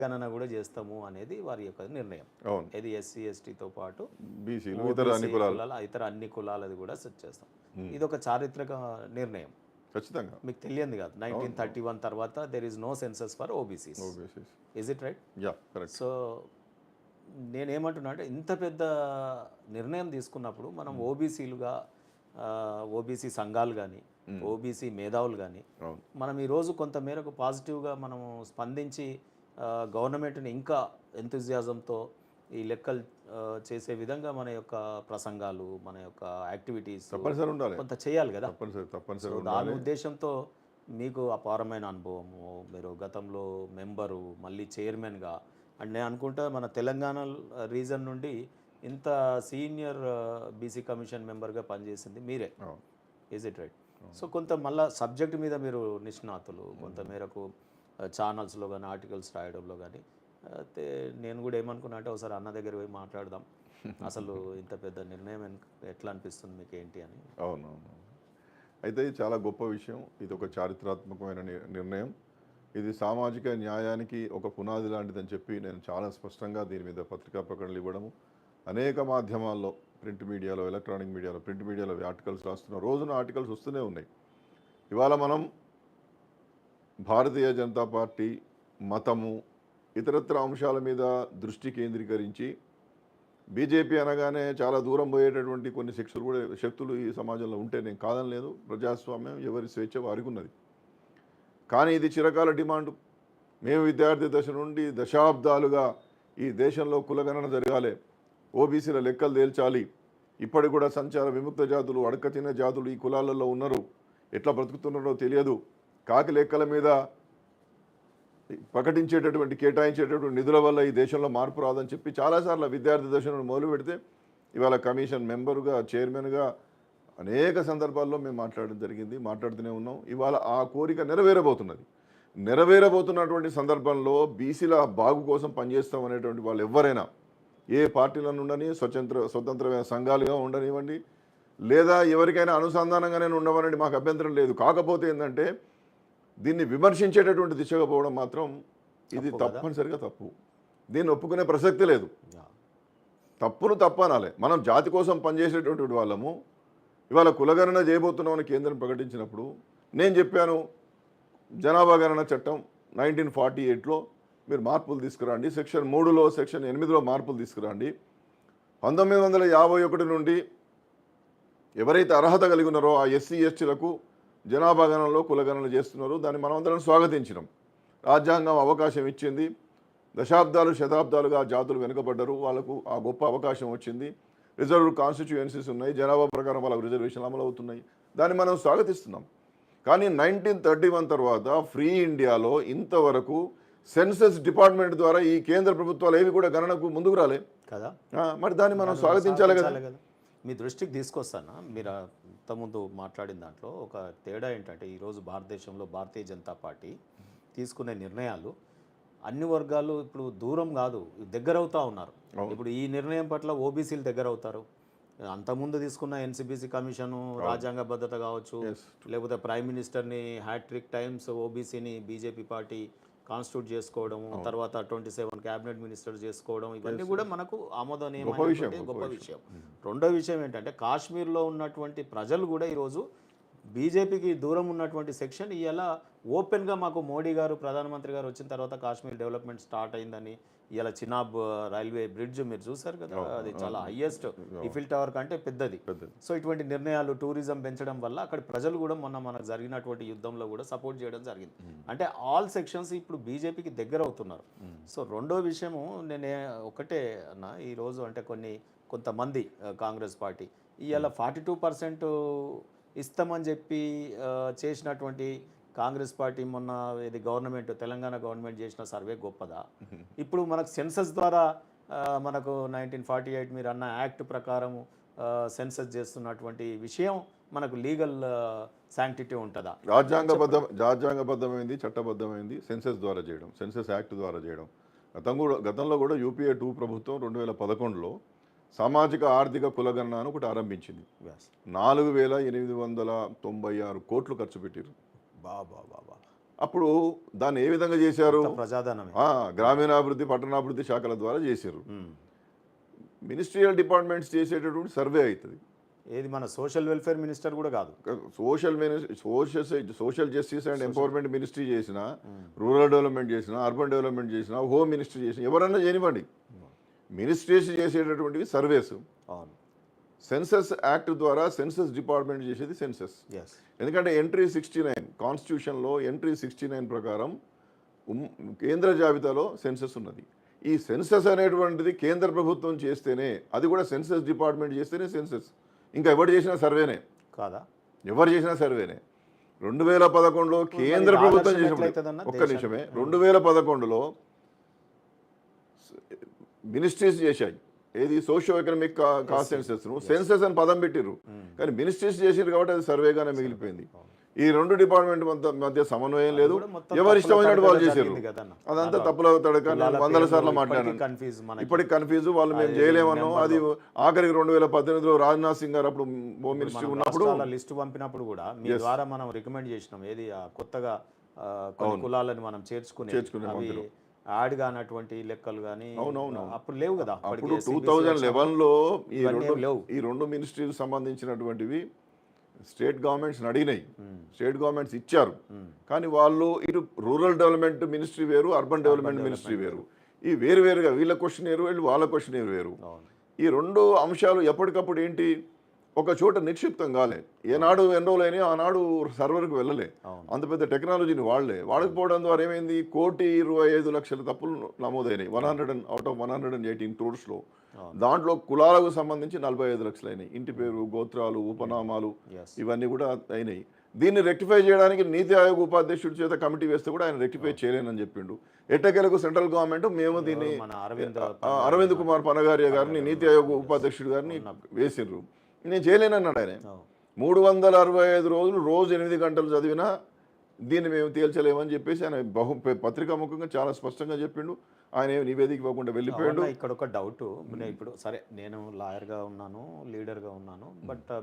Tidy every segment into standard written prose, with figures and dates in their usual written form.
గణన కూడా చేస్తాము అనేది వారి యొక్క నిర్ణయం. అవును. ఇది ఎస్సీ ఎస్టీతో పాటు బీసీలు ఇతర ఓబీసీ అన్ని కులాలు కులాల ఇతర అన్ని కులాలది కూడా సెట్ చేస్తాం. ఇది ఒక చారిత్రక నిర్ణయం. ఖచ్చితంగా మీకు తెలియంది కాదు, 1931 తర్వాత there is no census for OBCs. OBCs is it right? Yeah correct. So నేనేమంటున్నా అంటే ఇంత పెద్ద నిర్ణయం తీసుకున్నప్పుడు మనం ఓబీసీలుగా ఓబీసీ సంఘాలు కానీ ఓబీసీ మేధావులు కానీ అవును. మనం ఈరోజు కొంత మేరకు పాజిటివ్గా మనము స్పందించి గవర్నమెంట్ని ఇంకా ఎంతూజియాజంతో ఈ లెక్కలు చేసే విధంగా మన యొక్క ప్రసంగాలు మన యొక్క యాక్టివిటీస్ తప్పనిసరి ఉండాలి. కొంత చేయాలి కదా. తప్పనిసరి సో ఉండాలి. దాని ఉద్దేశంతో మీకు అపారమైన అనుభవము, మీరు గతంలో మెంబరు, మళ్ళీ చైర్మన్గా, అండ్ నేను అనుకుంటా మన తెలంగాణ రీజన్ నుండి ఇంత సీనియర్ బీసీ కమిషన్ మెంబర్గా పనిచేసింది మీరే. అవును. Is it right? సో కొంత మళ్ళీ సబ్జెక్ట్ మీద మీరు నిష్ణాతులు, కొంత మేరకు ఛానల్స్లో కానీ ఆర్టికల్స్ రాయడంలో కానీ. అయితే నేను కూడా ఏమనుకున్నా అంటే ఒకసారి అన్న దగ్గర పోయి మాట్లాడదాం, అసలు ఇంత పెద్ద నిర్ణయం ఎట్లా అనిపిస్తుంది మీకు ఏంటి అని. అవునవును. అయితే ఇది చాలా గొప్ప విషయం. ఇది ఒక చారిత్రాత్మకమైన నిర్ణయం. ఇది సామాజిక న్యాయానికి ఒక పునాది లాంటిదని చెప్పి నేను చాలా స్పష్టంగా దీని మీద పత్రికా ప్రకటనలు ఇవ్వడము, అనేక మాధ్యమాల్లో, ప్రింట్ మీడియాలో, ఎలక్ట్రానిక్ మీడియాలో, ప్రింట్ మీడియాలో ఆర్టికల్స్ రాస్తున్నాం. రోజున ఆర్టికల్స్ వస్తూనే ఉన్నాయి. ఇవాళ మనం భారతీయ జనతా పార్టీ మతము ఇతరత్ర అంశాల మీద దృష్టి కేంద్రీకరించి, బీజేపీ అనగానే చాలా దూరం పోయేటటువంటి కొన్ని శక్తులు ఈ సమాజంలో ఉంటే నేను కాదని లేదు. ప్రజాస్వామ్యం ఎవరి స్వేచ్ఛ వారికి ఉన్నది. కానీ ఇది చిరకాల డిమాండ్. మేము విద్యార్థి దశ నుండి దశాబ్దాలుగా ఈ దేశంలో కులగణన జరగాలి, ఓబీసీల లెక్కలు తేల్చాలి, ఇప్పటికి కూడా సంచార విముక్త జాతులు, అడకతిన్న జాతులు ఈ కులాలలో ఉన్నారు, ఎట్లా బ్రతుకుతున్నారో తెలియదు, కాకి లెక్కల మీద ప్రకటించేటటువంటి కేటాయించేటటువంటి నిధుల వల్ల ఈ దేశంలో మార్పు రాదని చెప్పి చాలాసార్లు విద్యార్థి దశ నుండి మొదలు పెడితే ఇవాళ కమిషన్ మెంబరుగా, చైర్మన్గా అనేక సందర్భాల్లో మేము మాట్లాడడం జరిగింది, మాట్లాడుతూనే ఉన్నాం. ఇవాళ ఆ కోరిక నెరవేరబోతున్నటువంటి సందర్భంలో బీసీల బాగు కోసం పనిచేస్తాం అనేటువంటి వాళ్ళు ఎవరైనా, ఏ పార్టీలను ఉండని, స్వతంత్రమైన సంఘాలుగా ఉండనివ్వండి, లేదా ఎవరికైనా అనుసంధానంగానే ఉండవనండి, మాకు అభ్యంతరం లేదు. కాకపోతే ఏంటంటే దీన్ని విమర్శించేటటువంటి దిశగా పోవడం మాత్రం ఇది తప్పనిసరిగా తప్పు. దీన్ని ఒప్పుకునే ప్రసక్తి లేదు. తప్పును తప్పనాలే. మనం జాతి కోసం పనిచేసేటటువంటి వాళ్ళము. ఇవాళ కులగణన చేయబోతున్నామని కేంద్రం ప్రకటించినప్పుడు నేను చెప్పాను, జనాభా గణన చట్టం 1948లో మీరు మార్పులు తీసుకురండి, సెక్షన్ 3లో సెక్షన్ 8లో మార్పులు తీసుకురండి. 1951 నుండి ఎవరైతే అర్హత కలిగి ఉన్నారో ఆ ఎస్సీ ఎస్టీలకు జనాభా గణనలో కులగణన చేస్తున్నారు. దాన్ని మనమందరం స్వాగతించినాం. రాజ్యాంగం అవకాశం ఇచ్చింది. దశాబ్దాలు శతాబ్దాలుగా జాతులు వెనుకబడ్డారు, వాళ్ళకు ఆ గొప్ప అవకాశం వచ్చింది. రిజర్వ్ కాన్స్టిట్యుయెన్సీస్ ఉన్నాయి, జనాభా ప్రకారం వాళ్ళకు రిజర్వేషన్లు అమలు అవుతున్నాయి. దాన్ని మనం స్వాగతిస్తున్నాం. కానీ 1931 తర్వాత ఫ్రీ ఇండియాలో ఇంతవరకు సెన్సస్ డిపార్ట్మెంట్ ద్వారా ఈ కేంద్ర ప్రభుత్వాలు ఏవి కూడా గణనకు ముందుకు రాలే కదా. మరి దాన్ని మనం స్వాగతించాలి కదా. మీ దృష్టికి తీసుకొస్తానా, మీరు ఇంతకుముందు మాట్లాడిన దాంట్లో ఒక తేడా ఏంటంటే, ఈరోజు భారతదేశంలో భారతీయ జనతా పార్టీ తీసుకునే నిర్ణయాలు అన్ని వర్గాలు ఇప్పుడు దూరం కాదు, దగ్గర అవుతా ఉన్నారు. ఇప్పుడు ఈ నిర్ణయం పట్ల ఓబీసీలు దగ్గర అవుతారు. అంతకుముందు తీసుకున్న ఎన్సీబీసీ కమిషను రాజ్యాంగ భద్రత కావచ్చు, లేకపోతే ప్రైమ్ మినిస్టర్ని హ్యాట్రిక్ టైమ్స్ ఓబీసీని బీజేపీ పార్టీ కాన్స్టిట్యూట్ చేసుకోవడం, తర్వాత 27 క్యాబినెట్ మినిస్టర్ చేసుకోవడం, ఇవన్నీ కూడా మనకు ఆమోదనీయమైన గొప్ప విషయం. రెండో విషయం ఏంటంటే, కాశ్మీర్లో ఉన్నటువంటి ప్రజలు కూడా ఈరోజు బీజేపీకి దూరం ఉన్నటువంటి సెక్షన్ ఇవాళ ఓపెన్గా మాకు మోడీ గారు ప్రధానమంత్రి గారు వచ్చిన తర్వాత కాశ్మీర్ డెవలప్మెంట్ స్టార్ట్ అయిందని, ఇవాళ చినాబ్ రైల్వే బ్రిడ్జ్ మీరు చూసారు కదా, అది చాలా హైయెస్ట్, ఈఫిల్ టవర్ కంటే పెద్దది. సో ఇటువంటి నిర్ణయాలు టూరిజం పెంచడం వల్ల అక్కడ ప్రజలు కూడా మనకు జరిగినటువంటి యుద్ధంలో కూడా సపోర్ట్ చేయడం జరిగింది. అంటే ఆల్ సెక్షన్స్ ఇప్పుడు బీజేపీకి దగ్గర అవుతున్నారు. సో రెండో విషయము నేను ఒకటే అన్న, ఈరోజు అంటే కొంతమంది కాంగ్రెస్ పార్టీ ఇవాళ 42% ఇస్తామని చెప్పి చేసినటువంటి కాంగ్రెస్ పార్టీ మొన్న ఇది గవర్నమెంట్, తెలంగాణ గవర్నమెంట్ చేసిన సర్వే గొప్పదా? ఇప్పుడు మనకు సెన్సస్ ద్వారా మనకు 1948 మీరు అన్న యాక్ట్ ప్రకారం సెన్సస్ చేస్తున్నటువంటి విషయం మనకు లీగల్ శాంక్టిటీ ఉంటుందా? రాజ్యాంగబద్ధమైంది, చట్టబద్ధమైంది సెన్సస్ ద్వారా చేయడం, సెన్సస్ యాక్ట్ ద్వారా చేయడం. గతంలో కూడా యూపీఏ 2 ప్రభుత్వం 2011లో సామాజిక ఆర్థిక కులగణన అని ఒకటి ఆరంభించింది. 4896 కోట్లు ఖర్చు పెట్టారు. అప్పుడు దాన్ని ఏ విధంగా చేశారు? ప్రజాధనమే. గ్రామీణాభివృద్ధి పట్టణాభివృద్ధి శాఖల ద్వారా చేశారు. మినిస్ట్రియల్ డిపార్ట్మెంట్స్ చేసేటటువంటి సర్వే అవుతుంది. ఏది మన సోషల్ వెల్ఫేర్ మినిస్టర్ కూడా కాదు, social justice and empowerment ministry చేసిన, రూరల్ డెవలప్మెంట్ చేసిన, అర్బన్ డెవలప్మెంట్ చేసిన, హోమ్ మినిస్ట్రీ చేసిన, ఎవరన్నా చేయనివ్వండి, మినిస్ట్రీస్ చేసేటటువంటివి సర్వేస్. అవును. సెన్సస్ యాక్ట్ ద్వారా సెన్సస్ డిపార్ట్మెంట్ చేసేది సెన్సస్. ఎందుకంటే ఎంట్రీ 69 కాన్స్టిట్యూషన్లో ఎంట్రీ 69 ప్రకారం కేంద్ర జాబితాలో సెన్సస్ ఉన్నది. ఈ సెన్సస్ అనేటువంటిది కేంద్ర ప్రభుత్వం చేస్తేనే, అది కూడా సెన్సస్ డిపార్ట్మెంట్ చేస్తేనే సెన్సస్. ఇంకా ఎవరు చేసినా సర్వేనే కాదా? ఎవరు చేసినా సర్వేనే. 2011లో కేంద్ర ప్రభుత్వం చేసినప్పుడు, ఒక్క నిమిషమే, 2011లో మినిస్ట్రీస్ చేశాయి. ఏది socio economic caste census, census అని పదం పెట్టిర్రు, కానీ మినిస్ట్రీస్ చేసిరు కాబట్టి అది సర్వేగానే మిగిలిపోయింది. ఈ రెండు డిపార్ట్మెంట్ మధ్య సమన్వయం లేదు, ఎవరు ఇష్టమైనట్టు వాళ్ళు చేశారు. అదంతా తప్పుల తడక. నేను 100 సార్లు మాట్లాడాను, ఇప్పటికి కన్ఫ్యూజ్. వాళ్ళు మేము చేయలేమన్నాం. అది ఆఖరికి 2018లో రాజ్నాథ్ సింగ్ గారు అప్పుడు హోమ్ మినిస్ట్రీ ఉన్నప్పుడు లిస్ట్ పంపినప్పుడు కూడా మీ ద్వారా మనం రికమెండ్ చేసినాం, ఏది కొత్తగా కొన్ని కులాలను మనం చేర్చుకునే యాడ్ కానటువంటి లెక్కలు కానీ అప్పుడు లేవు కదా. అప్పుడు 2011లో ఈ రెండు మినిస్ట్రీకి సంబంధించినటువంటివి స్టేట్ గవర్నమెంట్స్ని అడిగినాయి, స్టేట్ గవర్నమెంట్స్ ఇచ్చారు. కానీ వాళ్ళు ఇటు రూరల్ డెవలప్మెంట్ మినిస్ట్రీ వేరు, అర్బన్ డెవలప్మెంట్ మినిస్ట్రీ వేరు, ఈ వేరువేరుగా వీళ్ళ క్వశ్చన్ వేరు, వాళ్ళ క్వశ్చన్ వేరు. ఈ రెండు అంశాలు ఎప్పటికప్పుడు ఏంటి ఒక చోట నిక్షిప్తం కాలే. ఏనాడు ఎన్రోల్ అయినా ఆనాడు సర్వర్కి వెళ్ళలే. అంత పెద్ద టెక్నాలజీని వాడకపోవడం ద్వారా ఏమైంది, 1,25,00,000 తప్పులు నమోదైనాయి 100 out of 118 crores. దాంట్లో కులాలకు సంబంధించి 45 లక్షలు అయినాయి. ఇంటి పేరు, గోత్రాలు, ఉపనామాలు ఇవన్నీ కూడా అయినాయి. దీన్ని రెక్టిఫై చేయడానికి నీతి ఆయోగ్ ఉపాధ్యక్షుడి చేత కమిటీ వేస్తే కూడా ఆయన రెక్టిఫై చేయలేనని చెప్పిండు. ఎట్టకేలకు సెంట్రల్ గవర్నమెంట్ మేము దీన్ని అరవింద్ కుమార్ పనగారియా గారిని నీతి ఆయోగ్ ఉపాధ్యక్షుడు గారిని వేసిండ్రు. నేను చేయలేనన్నాడు ఆయన. 365 రోజులు రోజు 8 గంటలు చదివినా దీన్ని మేము తేల్చలేమని చెప్పేసి ఆయన పత్రికాముఖంగా చాలా స్పష్టంగా చెప్పిండు. ఆయన ఏమి నివేదిక ఇవ్వకుండా వెళ్ళిపోయాడు. ఇక్కడ ఒక డౌట్, ఇప్పుడు సరే నేను లాయర్గా ఉన్నాను, లీడర్గా ఉన్నాను, బట్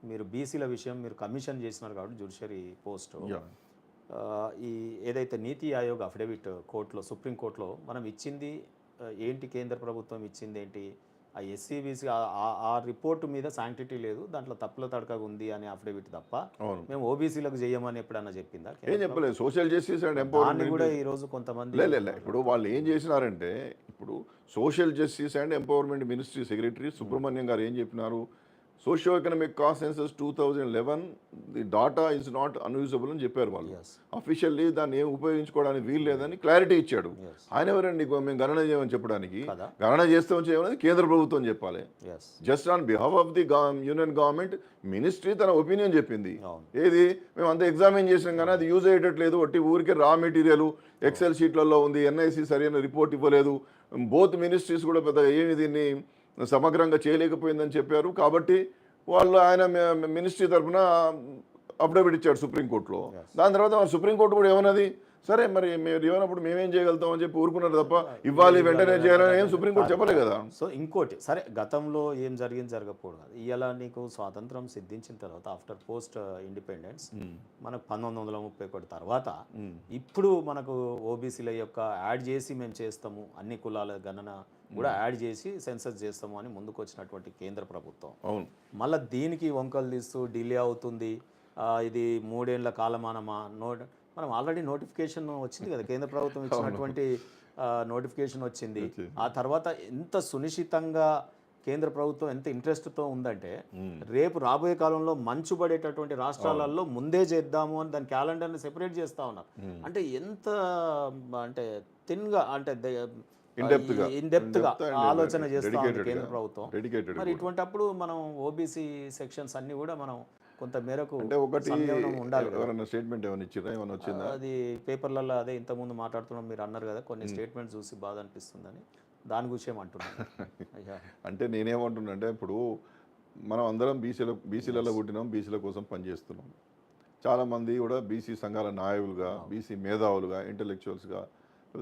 మీరు బీసీల విషయం మీరు కమిషన్ చేసినారు కాబట్టి జ్యుడిషియరీ పోస్ట్, ఈ ఏదైతే నీతి ఆయోగ్ అఫిడవిట్ కోర్టులో, సుప్రీంకోర్టులో మనం ఇచ్చింది ఏంటి, కేంద్ర ప్రభుత్వం ఇచ్చింది ఏంటి, ఆ ఎస్సీబీసీ ఆ రిపోర్టు మీద శాంక్టిటీ లేదు, దాంట్లో తప్పుల తడకగా ఉంది అని అఫిడవిట్ తప్ప మేము ఓబీసీలకు చేయమని ఎప్పుడన్నా చెప్పిందా? ఏం చెప్పలేదు. సోషల్ జస్టిస్ అండ్ ఎంపవర్మెంట్ కూడా ఈ రోజు కొంతమంది ఇప్పుడు వాళ్ళు ఏం చేసినారంటే, ఇప్పుడు social justice and empowerment ministry secretary Subrahmanyam గారు ఏం చెప్పినారు, socio economic cost census 2011 the data is not unusable అని చెప్పారు వాళ్ళు. అఫీషియల్లీ దాన్ని ఏం ఉపయోగించుకోవడానికి వీలు లేదని క్లారిటీ ఇచ్చాడు. ఆయన ఎవరండి మేము గణన చేయమని చెప్పడానికి? గణన చేస్తామని చేయమని కేంద్ర ప్రభుత్వం చెప్పాలి. Just on behalf of the union government ministry తన ఒపీనియన్ చెప్పింది. ఏది మేము అంతా ఎగ్జామిన్ చేసినాం కానీ అది యూజ్ అయ్యేటట్లేదు, ఒట్టి ఊరికే రా మెటీరియల్ ఎక్సెల్ షీట్లలో ఉంది, ఎన్ఐసి సరైన రిపోర్ట్ ఇవ్వలేదు, బోత్ మినిస్ట్రీస్ కూడా పెద్దగా ఏమి దీన్ని సమగ్రంగా చేయలేకపోయిందని చెప్పారు. కాబట్టి వాళ్ళు ఆయన మినిస్ట్రీ తరఫున అఫిడవిట్ ఇచ్చాడు సుప్రీంకోర్టులో. దాని తర్వాత సుప్రీంకోర్టు కూడా ఏమన్నది, సరే మరి మీరు ఏమన్నప్పుడు మేమేం చేయగలుగుతాం అని చెప్పి ఊరుకున్నారు తప్ప ఇవ్వాలి వెంటనే చేయాలని ఏం సుప్రీంకోర్టు చెప్పలే కదా. సో ఇంకోటి, సరే గతంలో ఏం జరిగింది జరగకపోవడం కాదు, ఇవాళ నీకు స్వాతంత్రం సిద్ధించిన తర్వాత ఆఫ్టర్ పోస్ట్ ఇండిపెండెన్స్ మనకు 1931 తర్వాత ఇప్పుడు మనకు ఓబీసీల యొక్క యాడ్ చేసి మేము చేస్తాము, అన్ని కులాల గణన కూడా యాడ్ చేసి సెన్సస్ చేస్తాము అని ముందుకు వచ్చినటువంటి కేంద్ర ప్రభుత్వం మళ్ళీ దీనికి వంకలు తీస్తూ డిలే అవుతుంది, ఇది 3 ఏళ్ల కాలమానమా, మనం ఆల్రెడీ నోటిఫికేషన్ వచ్చింది కదా, కేంద్ర ప్రభుత్వం ఇచ్చినటువంటి నోటిఫికేషన్ వచ్చింది. ఆ తర్వాత ఎంత సునిశ్చితంగా కేంద్ర ప్రభుత్వం ఎంత ఇంట్రెస్ట్తో ఉందంటే రేపు రాబోయే కాలంలో మంచు పడేటటువంటి రాష్ట్రాలలో ముందే చేద్దాము అని దాని క్యాలెండర్ని సెపరేట్ చేస్తూ ఉన్నారు. అంటే ఎంత అంటే థిన్గా అంటే ఇన్డెప్త్గా ఆలోచన చేస్తూ ఉంది కేంద్ర ప్రభుత్వం. మరి ఇటువంటి అప్పుడు మనం ఓబీసీ సెక్షన్స్ అన్ని కూడా మనం కొంత మేరకు అంటే ఒకటి స్టేట్మెంట్ ఏమైనా ఇచ్చిరా, ఏమైనా వచ్చిందా? అది పేపర్లలో అదే ఇంతకుముందు మాట్లాడుతున్నాం, మీరు అన్నారు కదా కొన్ని స్టేట్మెంట్ చూసి బాధ అనిపిస్తుందని, దాని గురించి ఏమంటున్నాను అంటే నేనేమంటున్నా అంటే, ఇప్పుడు మనం అందరం బీసీలలో పుట్టినాం, బీసీల కోసం పనిచేస్తున్నాం. చాలామంది కూడా బీసీ సంఘాల నాయకులుగా, బీసీ మేధావులుగా, ఇంటలెక్చువల్స్గా,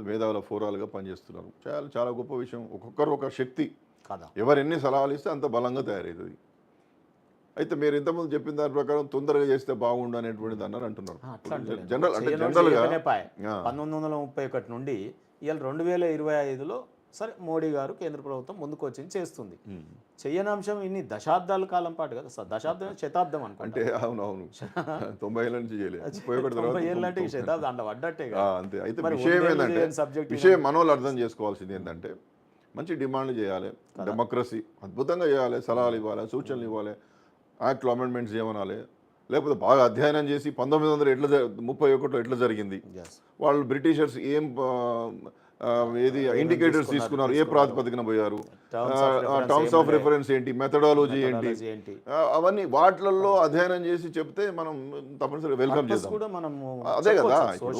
మేధావుల ఫోరాలుగా పనిచేస్తున్నారు. చాలా చాలా గొప్ప విషయం. ఒక్కొక్కరు ఒక శక్తి కదా, ఎవరు ఎన్ని సలహాలు ఇస్తే అంత బలంగా తయారవుతుంది. అయితే మీరు ఇంతకుముందు చెప్పిన దాని ప్రకారం తొందరగా చేస్తే బాగుండు అనేటువంటిది అన్నారు అంటున్నారు. అట్లా జనరల్గా 1931 నుండి ఇవాళ 2025లో సరే మోడీ గారు కేంద్ర ప్రభుత్వం ముందుకు వచ్చింది చేస్తుంది. చెయ్యని అంశం ఇన్ని దశాబ్దాల కాలం పాటు కదా, దశాబ్దం శతాబ్దం అంటే అవునవును 90 ఏళ్ళ నుంచి చేయలేదు, 90 ఏళ్ళంటే ఈ శతాబ్దం అంట పడ్డట్టే అంతే. అయితే విషయం ఏంటంటే విషయం మనోళ్ళు అర్థం చేసుకోవాల్సింది ఏంటంటే మంచి డిమాండ్లు చేయాలి, డెమోక్రసీ అద్భుతంగా చేయాలి, సలహాలు ఇవ్వాలి, సూచనలు ఇవ్వాలి, యాక్ట్లో అమెండ్మెంట్స్ చేయమనాలి. లేకపోతే బాగా అధ్యయనం చేసి 1931 ఎట్లా జరిగింది, వాళ్ళు బ్రిటిషర్స్ ఏం ఏది ఇండికేటర్స్ తీసుకున్నారు, ఏ ప్రాతిపదికన పోయారు, టర్మ్స్ ఆఫ్ రిఫరెన్స్ ఏంటి, మెథడాలజీ ఏంటి, అవన్నీ వాటిలలో అధ్యయనం చేసి చెప్తే మనం తప్పనిసరిగా వెల్కమ్ చేద్దాం. అదే కదా ఇప్పుడు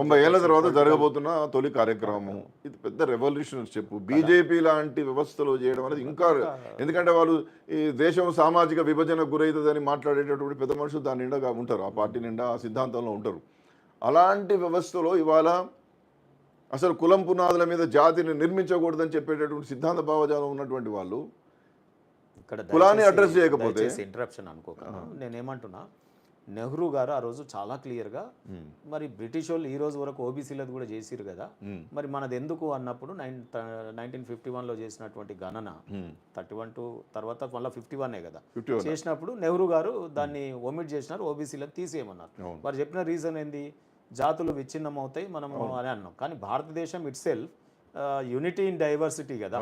90 ఏళ్ల తర్వాత జరగబోతున్న తొలి కార్యక్రమం ఇది పెద్ద రెవల్యూషన్ స్టెప్. బీజేపీ లాంటి వ్యవస్థలు చేయడం అనేది ఇంకా, ఎందుకంటే వాళ్ళు ఈ దేశం సామాజిక విభజనకు గురవుతుందని మాట్లాడేటటువంటి పెద్ద మనుషులు దాని నిండా ఉంటారు, ఆ పార్టీ నిండా ఆ సిద్ధాంతంలో ఉంటారు. అలాంటి వ్యవస్థలో ఇవాళ అసలు కులం పునాదుల మీద జాతిని నిర్మించకూడదని చెప్పేటటువంటి సిద్ధాంత భావజాలం ఉన్నటువంటి వాళ్ళు ఇక్కడ కులాన్ని అడ్రస్ చేయకపోతే ఇంటరప్షన్ అనుకోకుండా నేనేమంటున్నా, నెహ్రూ గారు ఆ రోజు చాలా క్లియర్గా మరి బ్రిటిష్ వాళ్ళు ఈ రోజు వరకు ఓబీసీలది కూడా చేసిరు కదా, మరి మనది ఎందుకు అన్నప్పుడు 1951లో చేసినటువంటి గణన 31 తర్వాత మళ్ళీ 51 కదా చేసినప్పుడు నెహ్రూ గారు దాన్ని ఒమిట్ చేసినారు, ఓబీసీలకు తీసేయమన్నారు. వారు చెప్పిన రీజన్ ఏంది, జాతులు విచ్ఛిన్నం అవుతాయి మనము అని అన్నాం. కానీ భారతదేశం it self unity in diversity కదా.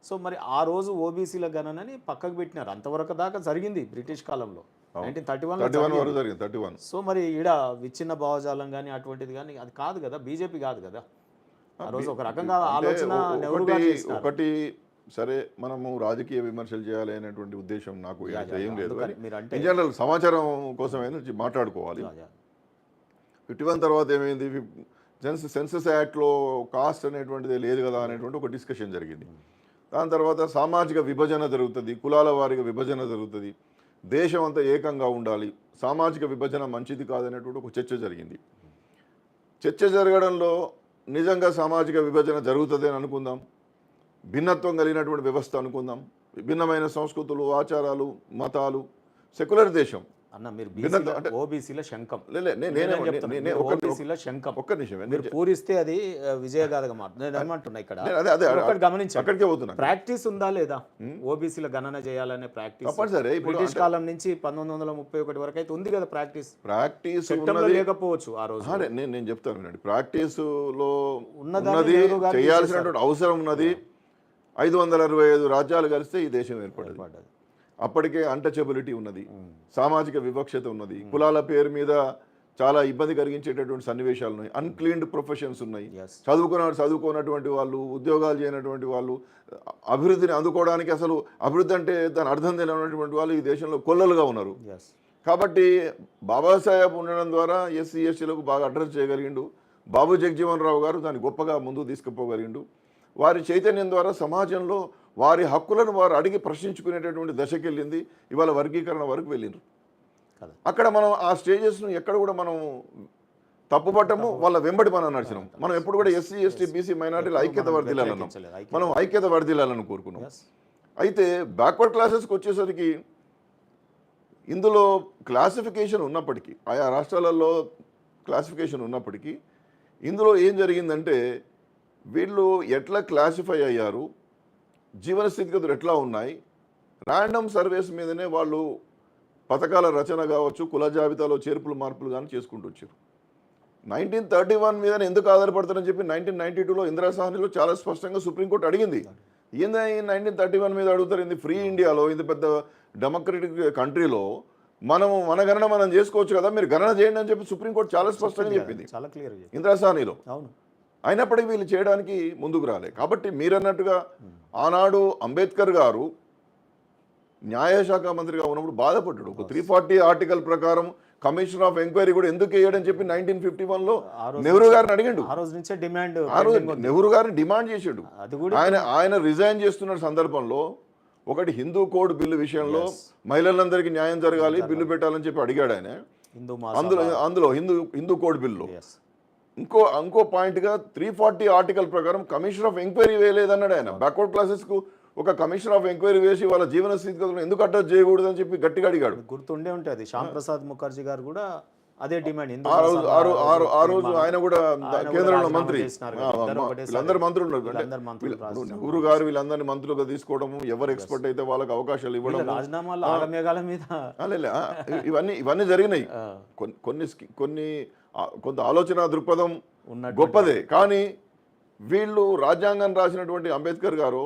సో మరి ఆ రోజు ఓబీసీల గణనని పక్కకు పెట్టినారు. అంతవరకు దాకా జరిగింది బ్రిటిష్ కాలంలో 1931. సో మరి ఈడ విచ్ఛిన్న భావజాలం కానీ అటువంటిది కానీ అది కాదు కదా, బీజేపీ కాదు కదా. ఆ రోజు ఒక రకంగా ఆలోచన నెహ్రూ గారు చేసినారు. ఒకటి సరే మనము రాజకీయ విమర్శలు చేయాలి అనేటువంటి ఉద్దేశం నాకు ఏం లేదు. ఇన్ జనరల్ సమాచారం కోసమైనా మాట్లాడుకోవాలి. 51 తర్వాత ఏమైంది, సెన్సస్ యాక్ట్లో కాస్ట్ అనేటువంటిది లేదు కదా అనేటువంటి ఒక డిస్కషన్ జరిగింది. దాని తర్వాత సామాజిక విభజన జరుగుతుంది, కులాల వారిగా విభజన జరుగుతుంది, దేశం అంతా ఏకంగా ఉండాలి, సామాజిక విభజన మంచిది కాదనేటువంటి ఒక చర్చ జరిగింది. చర్చ జరగడంలో నిజంగా సామాజిక విభజన జరుగుతుంది అని అనుకుందాం, భిన్నత్వం కలిగినటువంటి వ్యవస్థ అనుకుందాం, విభిన్నమైన సంస్కృతులు, ఆచారాలు, మతాలు, సెక్యులర్ దేశం అన్న. మీరు ఓబీసీల శంఖం ఒక్క నిమిషం మీరు పూరిస్తే అది విజయగాథగా మారుతుంది. నేను ఏమంటున్నా ఇక్కడ గమనించండి, ప్రాక్టీస్ ఉందా లేదా, ఓబీసీల గణన చేయాలనే ప్రాక్టీస్ బ్రిటిష్ కాలం నుంచి 1931 వరకు అయితే ఉంది కదా ప్రాక్టీస్ లేకపోవచ్చు ఆ రోజు. నేను చెప్తాను, ప్రాక్టీస్ లో ఉన్నది, చేయాల్సినటువంటి అవసరం ఉన్నది. 565 రాజ్యాలు కలిస్తే ఈ దేశం ఏర్పడ్డది. అప్పటికే అన్టచబిలిటీ ఉన్నది, సామాజిక వివక్షత ఉన్నది, కులాల పేరు మీద చాలా ఇబ్బంది కలిగించేటటువంటి సన్నివేశాలు ఉన్నాయి, అన్క్లీన్డ్ ప్రొఫెషన్స్ ఉన్నాయి, చదువుకోనటువంటి వాళ్ళు, ఉద్యోగాలు చేయనటువంటి వాళ్ళు, అభివృద్ధిని అందుకోవడానికి అసలు అభివృద్ధి అంటే దాని అర్థం తెలియనటువంటి వాళ్ళు ఈ దేశంలో కొల్లలుగా ఉన్నారు. కాబట్టి బాబాసాహెబ్ ఉండడం ద్వారా ఎస్సీ ఎస్టీలకు బాగా అడ్రస్ చేయగలిగిండు. బాబు జగజీవన్ రావు గారు దాన్ని గొప్పగా ముందుకు తీసుకుపోగలిగిండు. వారి చైతన్యం ద్వారా సమాజంలో వారి హక్కులను వారు అడిగి ప్రశ్నించుకునేటటువంటి దశకి వెళ్ళింది. ఇవాళ వర్గీకరణ వరకు వెళ్ళిండ్రు. అక్కడ మనం ఆ స్టేజెస్ను ఎక్కడ కూడా మనం తప్పుపట్టము, వాళ్ళ వెంబడి మనం నడిచినాం. మనం ఎప్పుడు కూడా ఎస్సీ ఎస్టీ బీసీ మైనార్టీలు ఐక్యత వర్ధిల్లాలన్నాం, మనం ఐక్యత వర్ధిల్లాలని కోరుకున్నాం. అయితే బ్యాక్వర్డ్ క్లాసెస్కి వచ్చేసరికి ఇందులో క్లాసిఫికేషన్ ఉన్నప్పటికీ, ఆయా రాష్ట్రాలలో క్లాసిఫికేషన్ ఉన్నప్పటికీ ఇందులో ఏం జరిగిందంటే వీళ్ళు ఎట్లా క్లాసిఫై అయ్యారు, జీవన స్థితిగతులు ఎట్లా ఉన్నాయి, ర్యాండమ్ సర్వేస్ మీదనే వాళ్ళు పథకాల రచన కావచ్చు, కుల జాబితాలో చేర్పులు మార్పులు కానీ చేసుకుంటూ వచ్చారు. 1931 మీద ఎందుకు ఆధారపడతారని చెప్పి 1992లో ఇందిరా సాహ్నిలో చాలా స్పష్టంగా సుప్రీంకోర్టు అడిగింది. ఏందా 1931 మీద అడుగుతారు, ఇది ఫ్రీ ఇండియాలో, ఇది పెద్ద డెమోక్రటిక్ కంట్రీలో మనము మన గణన మనం చేసుకోవచ్చు కదా, మీరు గణన చేయండి అని చెప్పి సుప్రీంకోర్టు చాలా స్పష్టంగా చెప్పింది ఇందిరా సాహ్నిలో. అయినప్పటికీ వీళ్ళు చేయడానికి ముందుకు రాలే. కాబట్టి మీరన్నట్టుగా ఆనాడు అంబేద్కర్ గారు న్యాయశాఖ మంత్రిగా ఉన్నప్పుడు బాధపడ్డాడు. ఒక 340 ఆర్టికల్ ప్రకారం కమిషన్ ఆఫ్ ఎంక్వైరీ కూడా ఎందుకు వేయడని చెప్పి 1951లో నెహ్రూ గారిని అడిగిండు. నెహ్రూ గారిని డిమాండ్ చేసాడు. ఆయన రిజైన్ చేస్తున్న సందర్భంలో ఒకటి హిందూ కోడ్ బిల్లు విషయంలో మహిళలందరికీ న్యాయం జరగాలి, బిల్లు పెట్టాలని చెప్పి అడిగాడు ఆయన. అందులో హిందూ కోడ్ బిల్లు ఇంకో పాయింట్గా 340 ఆర్టికల్ ప్రకారం కమిషన్ ఆఫ్ ఎంక్వైరీ వేయలేదన్నాడు ఆయన. బ్యాక్వర్డ్ క్లాసెస్కు ఒక కమిషన్ ఆఫ్ ఎంక్వైరీ వేసి వాళ్ళ జీవన స్థితిగతులను ఎందుకు అడ్రస్ చేయకూడదు అని చెప్పి గట్టిగా అడిగాడు. గుర్తుండే ఉంటుంది, శ్యామ్ ప్రసాద్ ముఖర్జీ గారు కూడా అదే డిమాండ్. ఆ రోజు ఆయన కూడా కేంద్రంలో మంత్రి, వీళ్ళందరూ మంత్రులు ఉన్నారు. నెహ్రూ గారు వీళ్ళందరినీ మంత్రులుగా తీసుకోవడం, ఎవరు ఎక్స్పర్ట్ అయితే వాళ్ళకి అవకాశాలు ఇవ్వడం, రాజీనామాలు ఆగమేఘాల మీద ఇవన్నీ జరిగినాయి. కొంత ఆలోచన దృక్పథం గొప్పదే, కానీ వీళ్ళు రాజ్యాంగం రాసినటువంటి అంబేద్కర్ గారు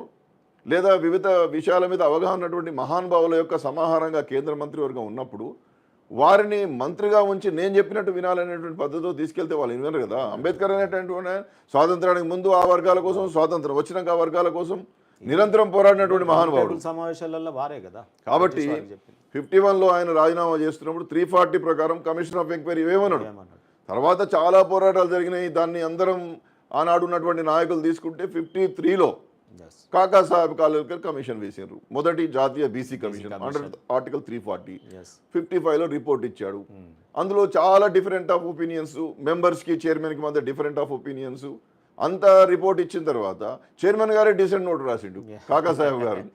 లేదా వివిధ విషయాల మీద అవగాహన ఉన్నటువంటి మహానుభావుల యొక్క సమాహారంగా కేంద్ర మంత్రివర్గం ఉన్నప్పుడు వారిని మంత్రిగా ఉంచి నేను చెప్పినట్టు వినాలనేటువంటి పద్ధతిలో తీసుకెళ్తే వాళ్ళు వినరు కదా. అంబేద్కర్ అనేటువంటి స్వాతంత్రానికి ముందు ఆ వర్గాల కోసం, స్వాతంత్రం వచ్చినాక ఆ వర్గాల కోసం నిరంతరం పోరాడినటువంటి మహానుభావుడు. సమావేశాలలో వారే కదా. కాబట్టి 51లో ఆయన రాజీనామా చేస్తున్నప్పుడు 340 ప్రకారం కమిషన్ ఆఫ్ ఎంక్వైరీ ఏమన్నాడు. తర్వాత చాలా పోరాటాలు జరిగినాయి. దాన్ని అందరం ఆనాడు ఉన్నటువంటి నాయకులు తీసుకుంటే 53లో కాకా సాహెబ్ కాలేకర్ కమిషన్ వేసారు, మొదటి జాతీయ బీసీ కమిషన్ అండర్ ఆర్టికల్ 340. 55లో రిపోర్ట్ ఇచ్చాడు. అందులో చాలా డిఫరెంట్ ఆఫ్ ఒపీనియన్స్, మెంబర్స్కి చైర్మన్కి మధ్య డిఫరెంట్ ఆఫ్ ఒపీనియన్స్. అంత రిపోర్ట్ ఇచ్చిన తర్వాత చైర్మన్ గారే డిసెంట్ నోట్ రాసిండు కాకా సాహెబ్ గారు.